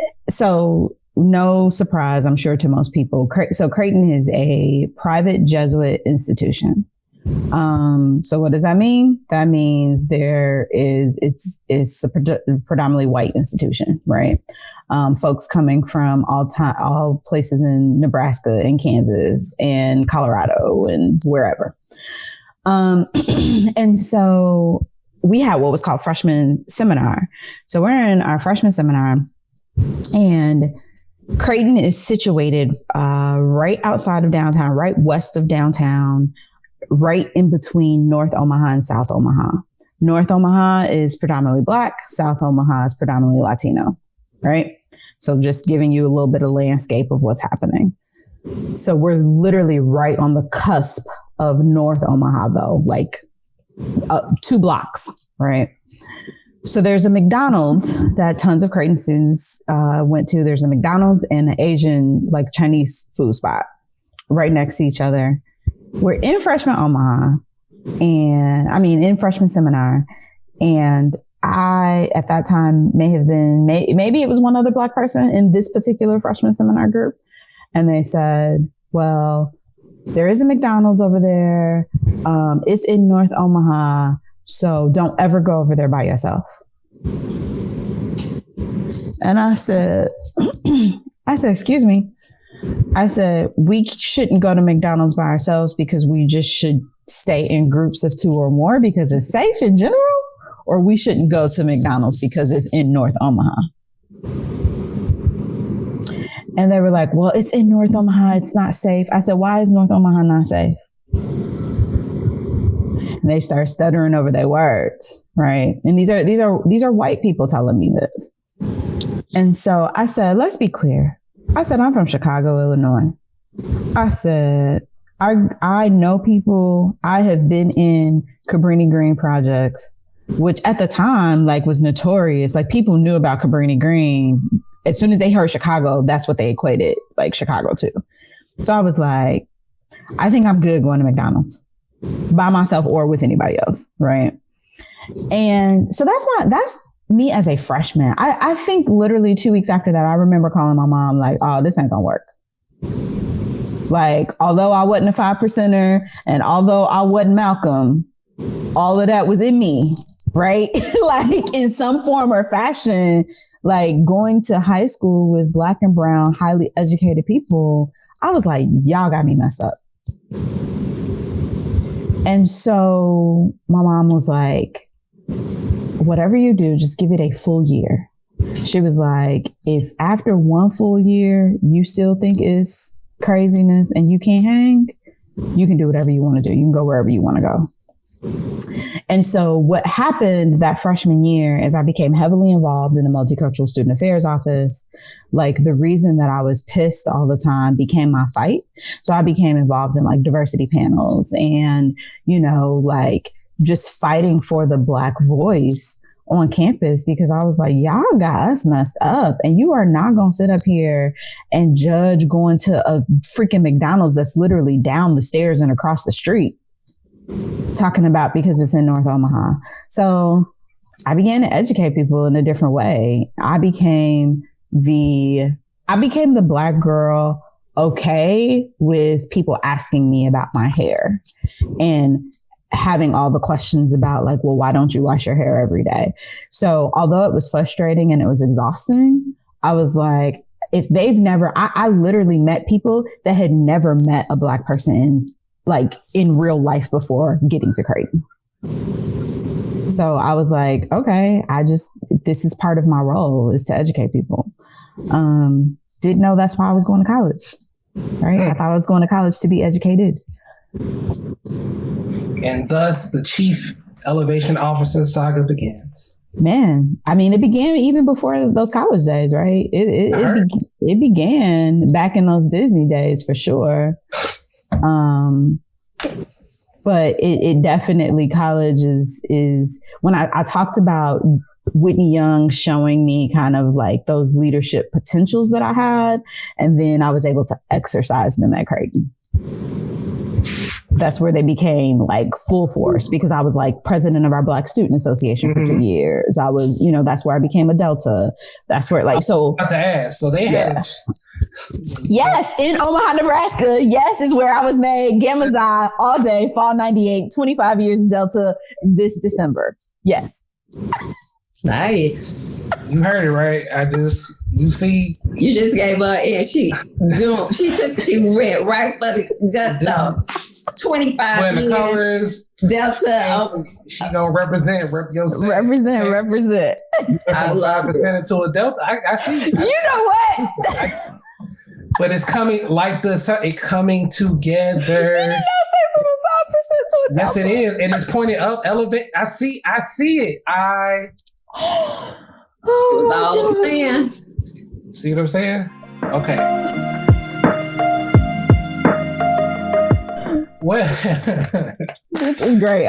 no surprise, I'm sure, to most people. So Creighton is a private Jesuit institution. So what does that mean? That means it's a predominantly white institution, right? Folks coming from all places in Nebraska and Kansas and Colorado and wherever. And so we had what was called freshman seminar. So we're in our freshman seminar, and Creighton is situated right outside of downtown, right west of downtown, right in between North Omaha and South Omaha. North Omaha is predominantly Black. South Omaha is predominantly Latino, right? So just giving you a little bit of landscape of what's happening. So we're literally right on the cusp of North Omaha, though, like 2 blocks, right? So there's a McDonald's that tons of Creighton students went to. There's a McDonald's and an Asian, like Chinese food spot right next to each other. We're in freshman Omaha in freshman seminar. And I, at that time, maybe it was one other Black person in this particular freshman seminar group. And they said, well, there is a McDonald's over there. It's in North Omaha. So don't ever go over there by yourself. And I said, excuse me. I said, we shouldn't go to McDonald's by ourselves because we just should stay in groups of 2 or more because it's safe in general, or we shouldn't go to McDonald's because it's in North Omaha. And they were like, well, it's in North Omaha. It's not safe. I said, why is North Omaha not safe? And they start stuttering over their words, right? And these are white people telling me this. And so I said, let's be clear. I said, I'm from Chicago, Illinois. I said, I know people. I have been in Cabrini Green projects, which at the time, like, was notorious. Like, people knew about Cabrini Green. As soon as they heard Chicago, that's what they equated, like, Chicago to. So I was like, I think I'm good going to McDonald's by myself or with anybody else, right? And so that's me as a freshman. I think literally 2 weeks after that, I remember calling my mom like, oh, this ain't gonna work. Like, although I wasn't a 5%er and although I wasn't Malcolm, all of that was in me, right? Like, in some form or fashion, like, going to high school with Black and brown, highly educated people, I was like, y'all got me messed up. And so my mom was like, whatever you do, just give it a full year. She was like, if after 1 full year, you still think it's craziness and you can't hang, you can do whatever you want to do. You can go wherever you want to go. And so what happened that freshman year is I became heavily involved in the Multicultural Student Affairs office. Like, the reason that I was pissed all the time became my fight. So I became involved in, like, diversity panels and, you know, like, just fighting for the Black voice on campus, because I was like, y'all got us messed up, and you are not going to sit up here and judge going to a freaking McDonald's that's literally down the stairs and across the street, talking about because it's in North Omaha. So I began to educate people in a different way. I became the Black girl okay with people asking me about my hair and having all the questions about, like, well, why don't you wash your hair every day? So although it was frustrating and it was exhausting, I was like, if they've never, I literally met people that had never met a Black person in real life before getting to Creighton. So I was like, okay, this is part of my role, is to educate people. Didn't know that's why I was going to college, right? I thought I was going to college to be educated. And thus the chief elevation officer saga begins. Man, I mean, it began even before those college days, right? It began back in those Disney days for sure. But it definitely, college is when I talked about Whitney Young showing me kind of like those leadership potentials that I had, and then I was able to exercise them at Creighton. That's where they became like full force, because I was like president of our Black Student Association for 2 years. I was, that's where I became a Delta. That's where, like, so. About to ask. So they had. Yes, in Omaha, Nebraska. Yes, is where I was made. Gamma Xi all day, fall 98, 25 years Delta this December. Yes. Nice. You heard it right. You see. You just gave her, and she went right for the gusto. 25 Wearing the years. colors. Delta. She gonna represent yourself. Represent. I love 5% into a Delta. I see. You know what? But it's coming like it coming together. You did not say from a 5% to a Yes, Delta. it is, and it's pointed up, elevate. I see it. It was all I'm saying. See what I'm saying? Okay. Well, This is great.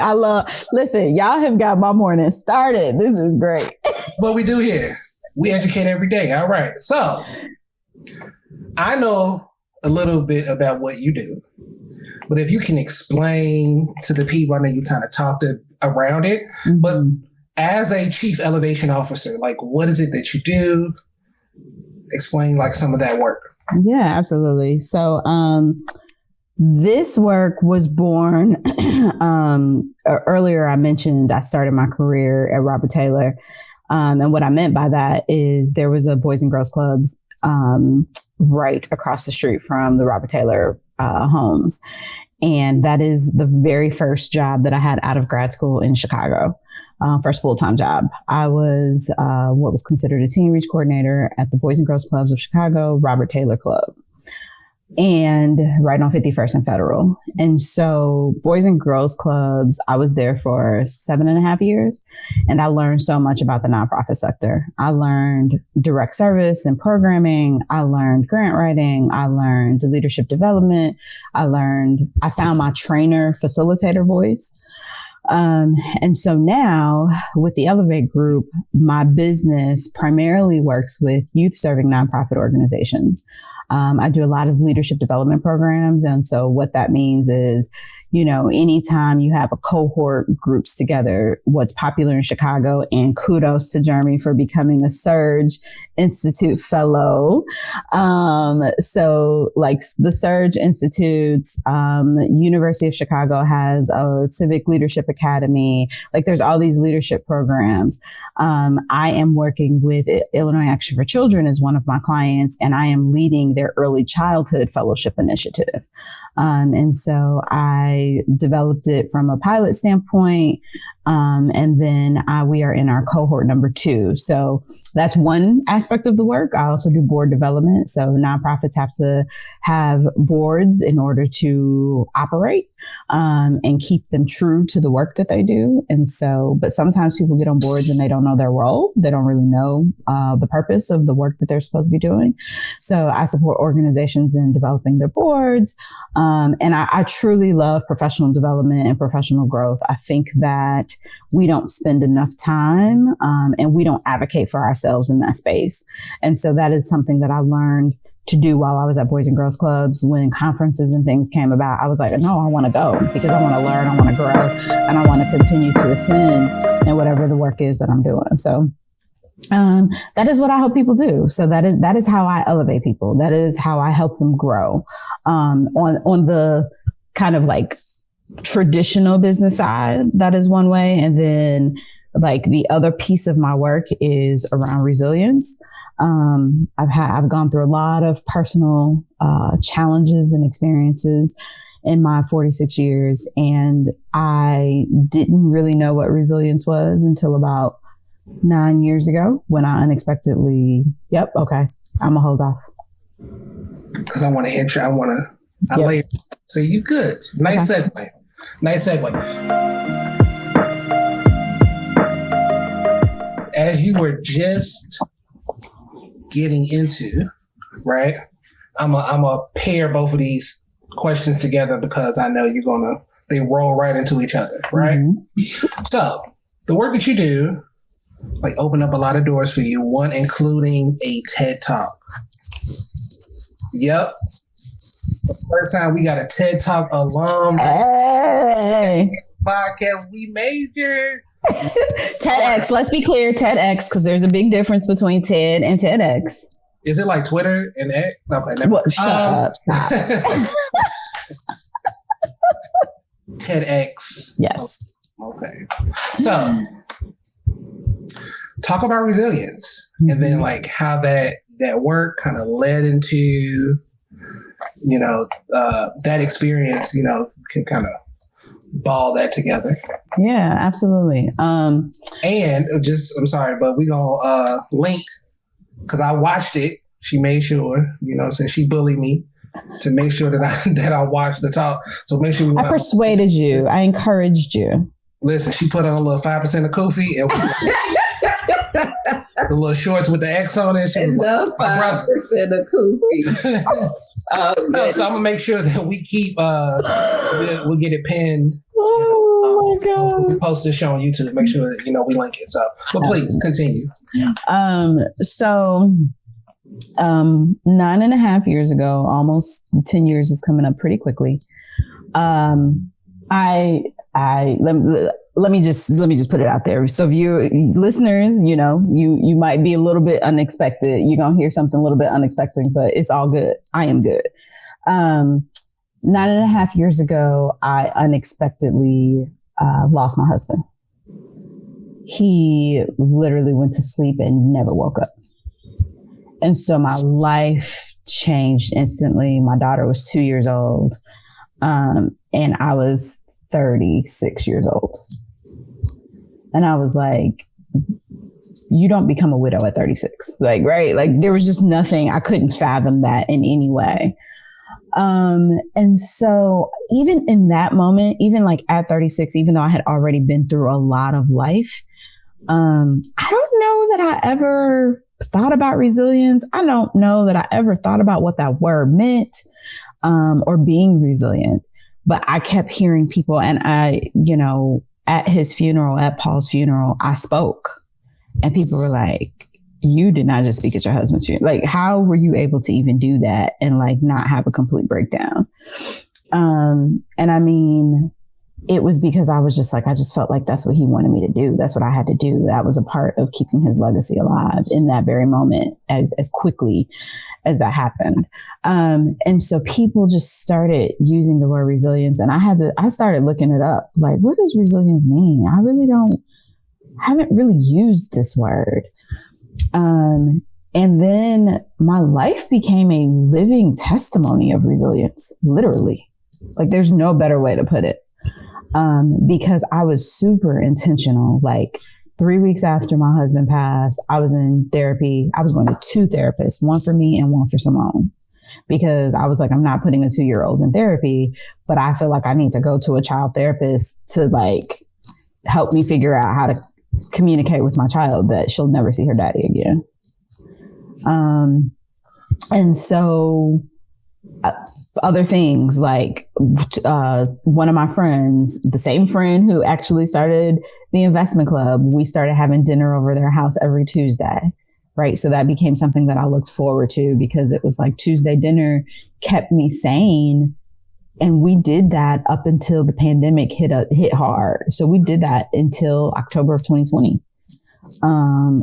Listen, y'all have got my morning started. This is great. what we do here, we educate every day. All right. So I know a little bit about what you do, but if you can explain to the people, I know you kind of talked around it, but as a chief elevation officer, like what is it that you do? Explain like some of that work. Yeah, absolutely. So, this work was born earlier. I mentioned I started my career at Robert Taylor. And what I meant by that is there was a Boys and Girls Clubs right across the street from the Robert Taylor homes. And that is the very first job that I had out of grad school in Chicago. First full-time job. I was what was considered a teen reach coordinator at the Boys and Girls Clubs of Chicago, Robert Taylor Club, and right on 51st and Federal. And so Boys and Girls Clubs, I was there for 7.5 years, and I learned so much about the nonprofit sector. I learned direct service and programming. I learned grant writing. I learned leadership development. I found my trainer facilitator voice. And so now with the Elevate Group, my business primarily works with youth serving nonprofit organizations. I do a lot of leadership development programs. And so what that means is, anytime you have a cohort groups together, what's popular in Chicago, and kudos to Jeremy for becoming a Surge Institute fellow. So like the Surge Institutes, University of Chicago has a Civic Leadership Academy. Like there's all these leadership programs. I am working with Illinois Action for Children as one of my clients, and I am leading their early childhood fellowship initiative. And so I developed it from a pilot standpoint. And then we are in our cohort number 2. So that's one aspect of the work. I also do board development. So nonprofits have to have boards in order to operate and keep them true to the work that they do. And so, but sometimes people get on boards and they don't know their role. They don't really know the purpose of the work that they're supposed to be doing. So I support organizations in developing their boards. And I truly love professional development and professional growth. I think that we don't spend enough time and we don't advocate for ourselves in that space. And so that is something that I learned to do while I was at Boys and Girls Clubs. When conferences and things came about, I was like, no, I want to go because I want to learn, I want to grow, and I want to continue to ascend in whatever the work is that I'm doing. So that is what I help people do. So that is how I elevate people. That is how I help them grow. On the kind of like traditional business side, that is one way. And then like the other piece of my work is around resilience. I've gone through a lot of personal challenges and experiences in my 46 years, and I didn't really know what resilience was until about 9 years ago when I unexpectedly, I'm gonna hold off. Because I want to hit you. I lay. So you good. Nice segue. As you were just getting into, right? I'm a pair both of these questions together because I know they roll right into each other, right? Mm-hmm. So the work that you do, like open up a lot of doors for you, one including a TED Talk. Yep. The first time we got a TED Talk alum. Hey. Podcast, we majored. TEDx, let's be clear, TEDx, because there's a big difference between TED and TEDx. Is it like Twitter and X? Okay, never. Well, shut up. TEDx. Yes. Okay. So talk about resilience, and then like how that work kind of led into that experience, can kind of ball that together. Yeah, absolutely. And I'm sorry, but we gonna link, because I watched it. She made sure, since she bullied me to make sure that I watched the talk. So make sure I persuaded you. I encouraged you. Listen, she put on a little 5% of Kofi and the little shorts with the X on it. She was 5% of Kofi. So I'm gonna make sure that we keep we'll get it pinned. Oh my God. We post this show on YouTube. Make sure that we link it. So, but please continue. So 9.5 years ago, almost 10 years is coming up pretty quickly. Let me just put it out there. So if you listeners, you might be a little bit unexpected. You're going to hear something a little bit unexpected, but it's all good. I am good. 9.5 years ago, I unexpectedly lost my husband. He literally went to sleep and never woke up. And so my life changed instantly. My daughter was 2 years old, and I was 36 years old. And I was like, you don't become a widow at 36. Right? There was just nothing. I couldn't fathom that in any way. And so even in that moment, even at 36, even though I had already been through a lot of life, I don't know that I ever thought about resilience. I don't know that I ever thought about what that word meant, or being resilient. But I kept hearing people, and at his funeral, at Paul's funeral, I spoke, and people were like, you did not just speak at your husband's funeral. How were you able to even do that and not have a complete breakdown? And I mean, it was because I was just I just felt like that's what he wanted me to do. That's what I had to do. That was a part of keeping his legacy alive in that very moment, as quickly as that happened. And so people just started using the word resilience, and I started looking it up. What does resilience mean? I really haven't really used this word. And then my life became a living testimony of resilience, literally. There's no better way to put it. Because I was super intentional. 3 weeks after my husband passed, I was in therapy. I was going to 2 therapists, one for me and one for Simone, because I was I'm not putting a 2-year-old in therapy, but I feel like I need to go to a child therapist to help me figure out how to communicate with my child that she'll never see her daddy again. And so other things one of my friends, the same friend who actually started the investment club, we started having dinner over their house every Tuesday. Right. So that became something that I looked forward to, because it was Tuesday dinner kept me sane. And we did that up until the pandemic hit hard. So we did that until October of 2020,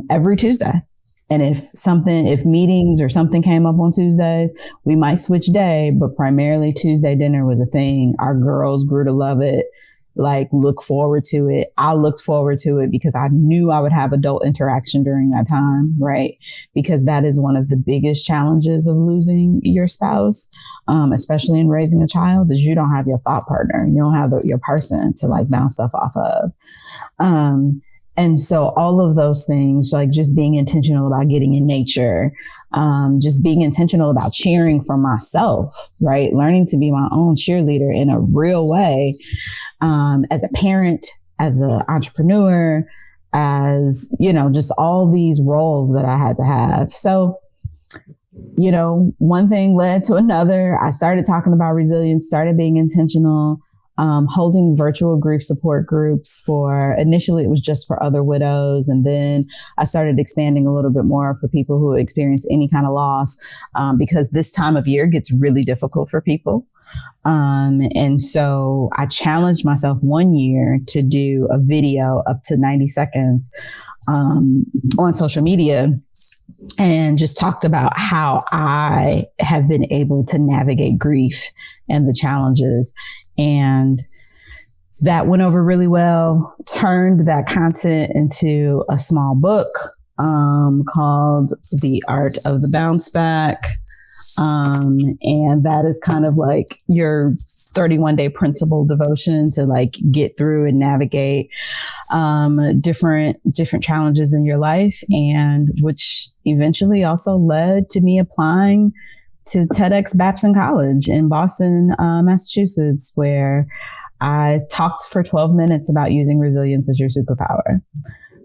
every Tuesday. And if meetings or something came up on Tuesdays, we might switch day, but primarily Tuesday dinner was a thing. Our girls grew to love it, look forward to it. I looked forward to it because I knew I would have adult interaction during that time, right? Because that is one of the biggest challenges of losing your spouse, especially in raising a child, is you don't have your thought partner. You don't have your person to bounce stuff off of. And so all of those things, just being intentional about getting in nature, just being intentional about cheering for myself, right? Learning to be my own cheerleader in a real way, as a parent, as an entrepreneur, as, just all these roles that I had to have. So, one thing led to another. I started talking about resilience, started being intentional. Holding virtual grief support groups initially it was just for other widows. And then I started expanding a little bit more for people who experience any kind of loss, because this time of year gets really difficult for people. And so I challenged myself one year to do a video up to 90 seconds, on social media, and just talked about how I have been able to navigate grief and the challenges. And that went over really well, turned that content into a small book called The Art of the Bounce Back. And that is kind of like your 31-day principle devotion to like get through and navigate different challenges in your life, and which eventually also led to me applying to TEDx Babson College in Boston, Massachusetts, where I talked for 12 minutes about using resilience as your superpower.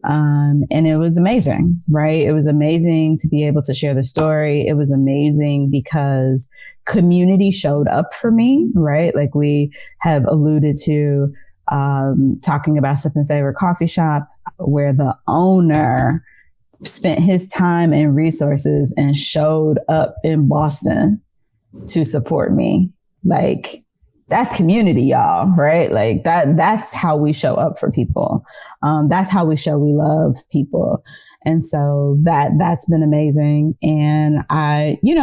And it was amazing, right? It was amazing to be able to share the story. It was amazing because community showed up for me, right? Like we have alluded to, talking about Sip and Savor Coffee Shop, where the owner spent his time and resources and showed up in Boston to support me. Like, that's community, y'all, right? Like that's how we show up for people. That's how we show we love people. And so that's been amazing. And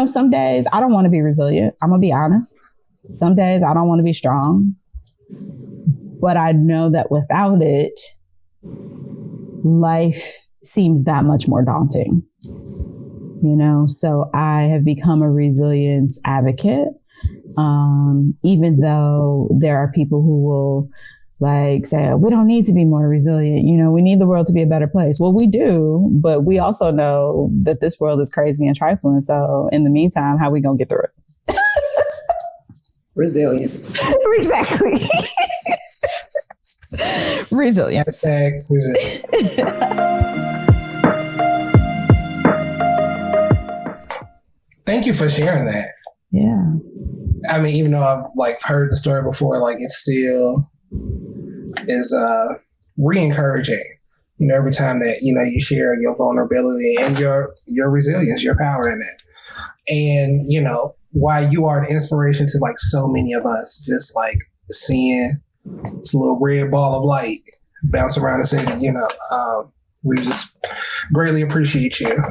some days I don't want to be resilient. I'm gonna be honest. Some days I don't want to be strong, but I know that without it, life seems that much more daunting, so I have become a resilience advocate. Even though there are people who will like say, we don't need to be more resilient. We need the world to be a better place. Well, we do, but we also know that this world is crazy and trifling. So in the meantime, how are we going to get through it? Resilience. Exactly. Resilience. Thank you for sharing that. Yeah. I mean, even though I've like heard the story before, like it still is re-encouraging. Every time that you share your vulnerability and your resilience, your power in it, and why you are an inspiration to like so many of us. Just like seeing this little red ball of light bounce around the city. We just greatly appreciate you.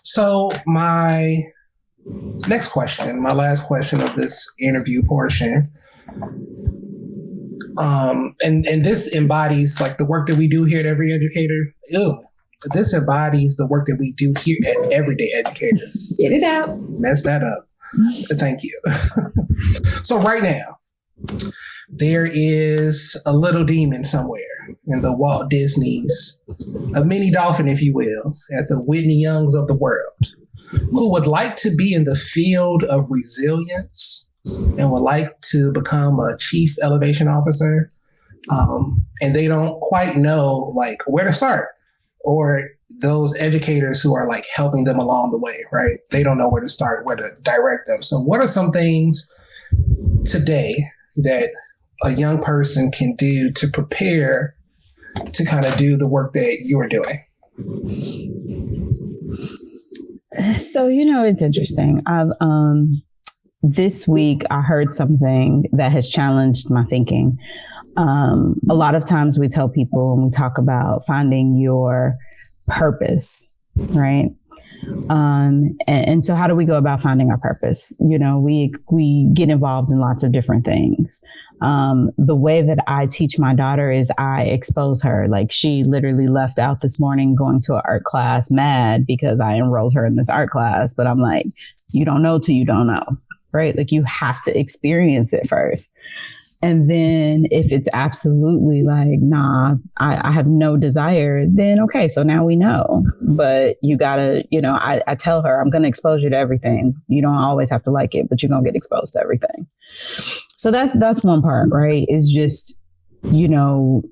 So my next question, my last question of this interview portion. And this embodies like the work that we do here at Every Educator. This embodies the work that we do here at Everyday Educators. Get it out. Mess that up. Thank you. So right now, there is a little demon somewhere in the Walt Disney's, a mini dolphin, if you will, at the Whitney Youngs of the world, who would like to be in the field of resilience and would like to become a chief elevation officer. And they don't quite know like where to start, or those educators who are like helping them along the way, right? They don't know where to start, where to direct them. So what are some things today that a young person can do to prepare to kind of do the work that you are doing? So, it's interesting. This week I heard something that has challenged my thinking. A lot of times we tell people when we talk about finding your purpose, right? And so how do we go about finding our purpose? We get involved in lots of different things. The way that I teach my daughter is I expose her. Like she literally left out this morning going to an art class mad because I enrolled her in this art class. But I'm like, you don't know till you don't know, right? Like you have to experience it first. And then if it's absolutely like, nah, I have no desire, then okay, so now we know. But you gotta, I tell her, I'm gonna expose you to everything. You don't always have to like it, but you're gonna get exposed to everything. So that's one part, right? Is just,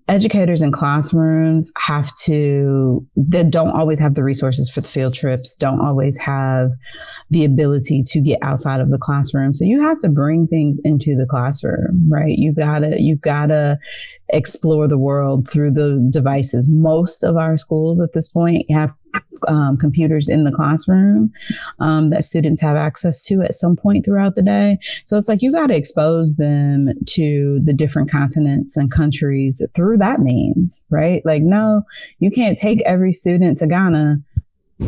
educators in classrooms they don't always have the resources for the field trips, don't always have the ability to get outside of the classroom. So you have to bring things into the classroom, right? You've gotta explore the world through the devices. Most of our schools at this point have computers in the classroom that students have access to at some point throughout the day. So it's like you got to expose them to the different continents and countries through that means, right? Like, no, you can't take every student to Ghana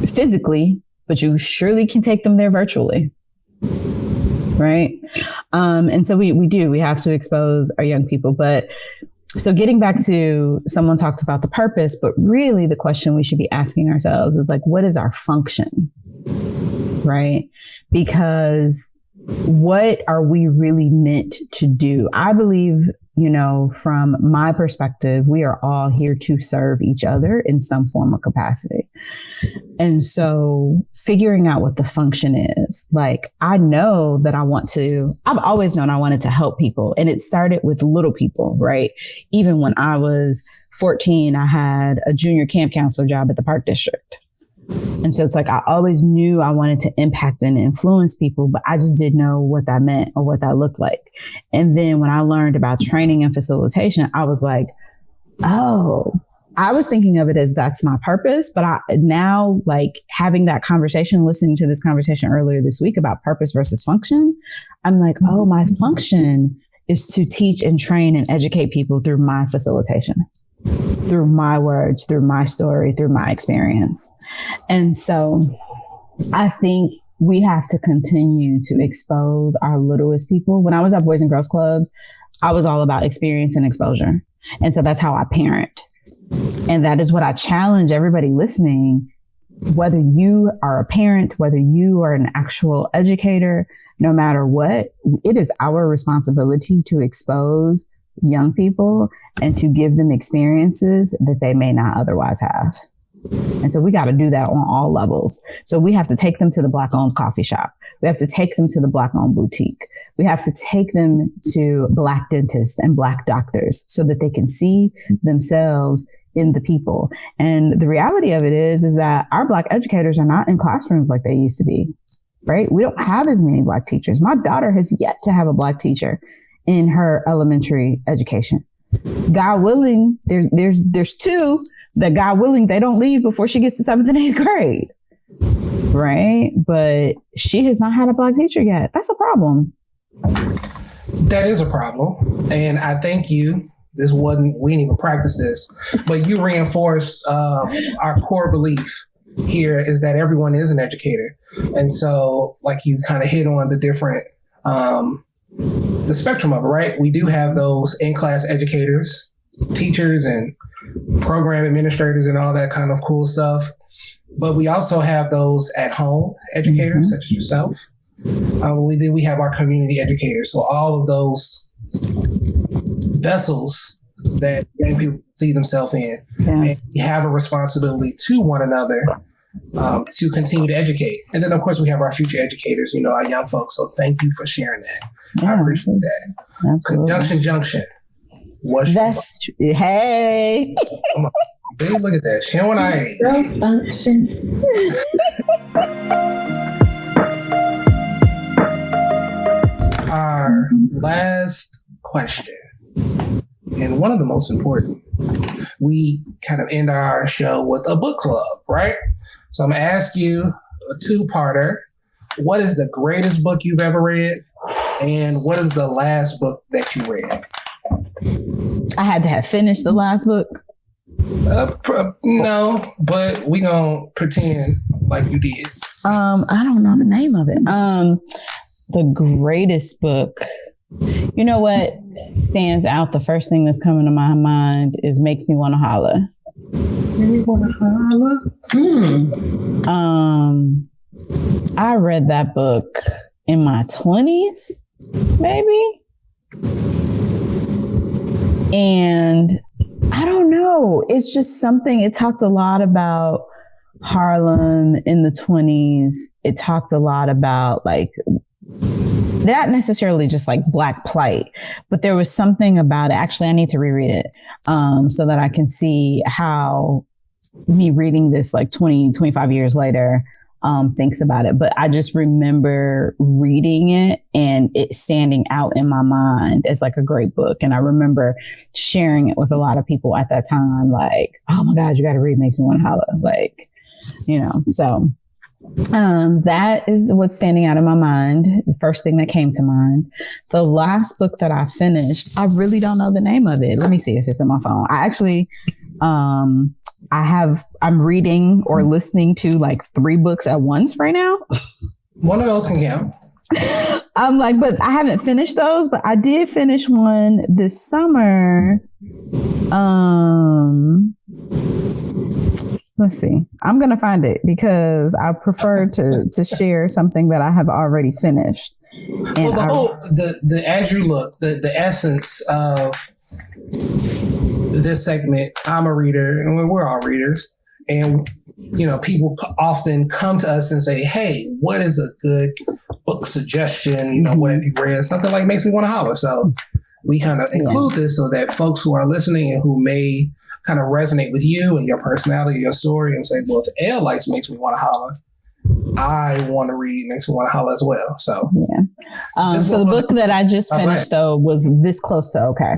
physically, but you surely can take them there virtually. Right. And so we have to expose our young people. But so getting back to, someone talked about the purpose, but really the question we should be asking ourselves is like, what is our function? right? Because what are we really meant to do? I believe, from my perspective, we are all here to serve each other in some form or capacity. And so figuring out what the function is, like, I know that I've always known I wanted to help people. And it started with little people, right? Even when I was 14, I had a junior camp counselor job at the park district. And so it's like, I always knew I wanted to impact and influence people, but I just didn't know what that meant or what that looked like. And then when I learned about training and facilitation, I was like, oh, I was thinking of it as that's my purpose. But now, like, having that conversation, listening to this conversation earlier this week about purpose versus function, I'm like, oh, my function is to teach and train and educate people through my facilitation, through my words, through my story, through my experience. And so I think we have to continue to expose our littlest people. When I was at Boys and Girls Clubs, I was all about experience and exposure. And so that's how I parent. And that is what I challenge everybody listening, whether you are a parent, whether you are an actual educator, no matter what, it is our responsibility to expose young people and to give them experiences that they may not otherwise have. And so we got to do that on all levels. So we have to take them to the Black-owned coffee shop. We have to take them to the Black-owned boutique. We have to take them to Black dentists and Black doctors so that they can see themselves in the people. And the reality of it is that our Black educators are not in classrooms like they used to be, right? We don't have as many Black teachers. My daughter has yet to have a Black teacher in her elementary education. God willing, there's two that, God willing, they don't leave before she gets to 7th and 8th grade. Right? But she has not had a Black teacher yet. That's a problem. That is a problem. And I thank you. We didn't even practice this, but you reinforced our core belief here is that everyone is an educator. And so, like, you kind of hit on the different, the spectrum of it, right? We do have those in-class educators, teachers, and program administrators and all that kind of cool stuff. But we also have those at home educators, such as yourself. We have our community educators. So all of those vessels that young people see themselves in, and we have a responsibility to one another to continue to educate. And then, of course, we have our future educators, our young folks. So thank you for sharing that. Yeah, I appreciate that. Absolutely. Conjunction Junction. Hey. Come on. Baby, look at that. Showing our age. Function. Our last question, and one of the most important, we kind of end our show with a book club, right? So I'm going to ask you a two-parter. What is the greatest book you've ever read? And what is the last book that you read? I had to have finished the last book. No, but we gonna pretend like you did. I don't know the name of it. The greatest book. You know what stands out? The first thing that's coming to my mind is Makes Me Want to Holler. You wanna holler? I read that book in my 20s, maybe. And I don't know. It's just something. It talked a lot about Harlem in the 20s. It talked a lot about, like, not necessarily just like Black plight, but there was something about it. Actually, I need to reread it so that I can see how me reading this like 20, 25 years later thinks about it. But I just remember reading it and it standing out in my mind as like a great book. And I remember sharing it with a lot of people at that time, like, oh my God, you got to read Makes Me Want to Holler. Like, so that is what's standing out in my mind. The first thing that came to mind. The last book that I finished, I really don't know the name of it. Let me see if it's in my phone. I actually, I'm reading or listening to like 3 books at once right now. One of those can count. I'm like, but I haven't finished those, but I did finish one this summer. Let's see. I'm going to find it because I prefer to share something that I have already finished. And as you look, the essence of this segment, I'm a reader, and we're all readers, and people often come to us and say, "Hey, what is a good book suggestion? What have you read? Something like makes me want to holler." So we kind of include this so that folks who are listening and who may kind of resonate with you and your personality, your story, and say, "Well, if Elle likes makes me want to holler, I want to read makes me want to holler as well." So so the book that I just finished though was This Close to Okay.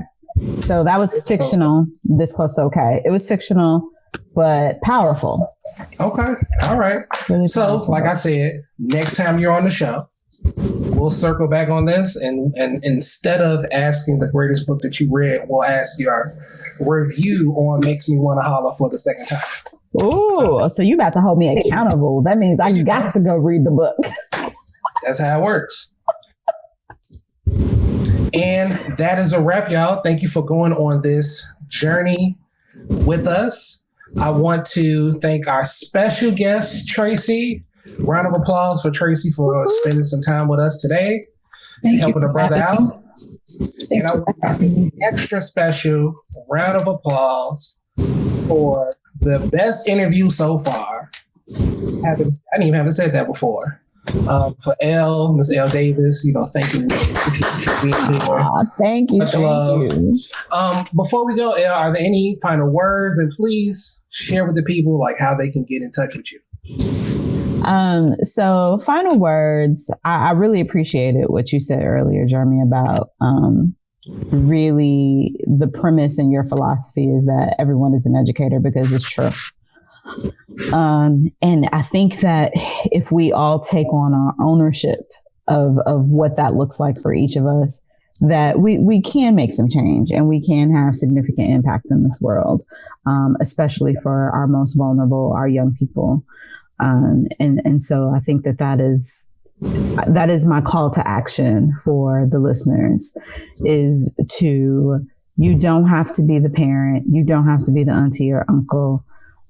So that was fictional. This Close to Okay. It was fictional, but powerful. Okay. All right. Really so, powerful. Like I said, next time you're on the show, we'll circle back on this. And instead of asking the greatest book that you read, we'll ask your review on Makes Me Want to Holler for the second time. Ooh, so you about to hold me accountable. That means I got to go read the book. That's how it works. And that is a wrap, y'all. Thank you for going on this journey with us. I want to thank our special guest, Tracy. Round of applause for Tracy for spending some time with us today, helping a brother out. And I want an extra special round of applause for the best interview so far. I didn't even have said that before. For Elle, Miss Elle Davis, thank you for being here. Thank you. Much love. Before we go, Elle, are there any final words? And please share with the people how they can get in touch with you. So final words, I really appreciated what you said earlier, Jeremy, about really the premise in your philosophy is that everyone is an educator, because it's true. And I think that if we all take on our ownership of what that looks like for each of us, that we can make some change and we can have significant impact in this world, especially for our most vulnerable, our young people. And so I think that is my call to action for the listeners, is you don't have to be the parent, you don't have to be the auntie or uncle,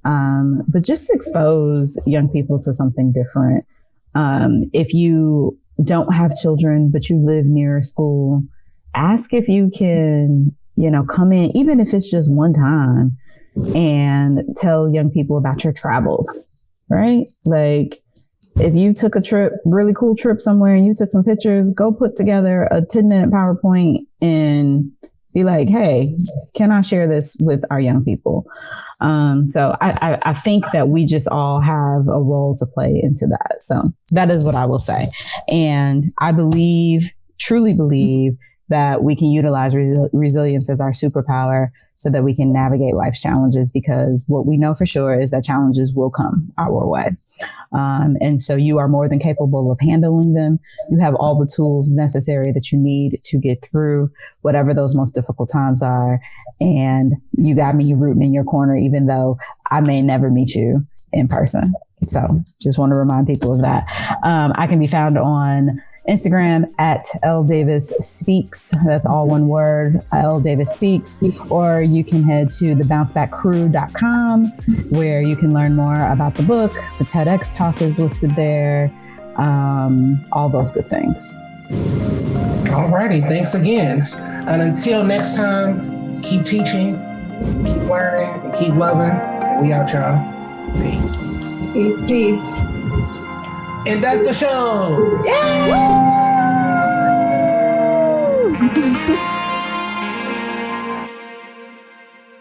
but just expose young people to something different. If you don't have children, but you live near a school, ask if you can, come in, even if it's just one time, and tell young people about your travels, right? If you took a really cool trip somewhere and you took some pictures, go put together a 10-minute PowerPoint and be like, hey, can I share this with our young people? So I think that we just all have a role to play into that. So that is what I will say. And I truly believe that we can utilize resilience as our superpower so that we can navigate life's challenges, because what we know for sure is that challenges will come our way. And so you are more than capable of handling them. You have all the tools necessary that you need to get through whatever those most difficult times are. And you got me rooting in your corner, even though I may never meet you in person. So just want to remind people of that. I can be found on Instagram at Elle Davis Speaks. That's all one word, Elle Davis Speaks. Or you can head to thebouncebackcrew.com, where you can learn more about the book. The TEDx talk is listed there. All those good things. Alrighty, thanks again. And until next time, keep teaching, keep learning, and keep loving. And we out, y'all. Peace. Peace, peace. And that's the show. Yay!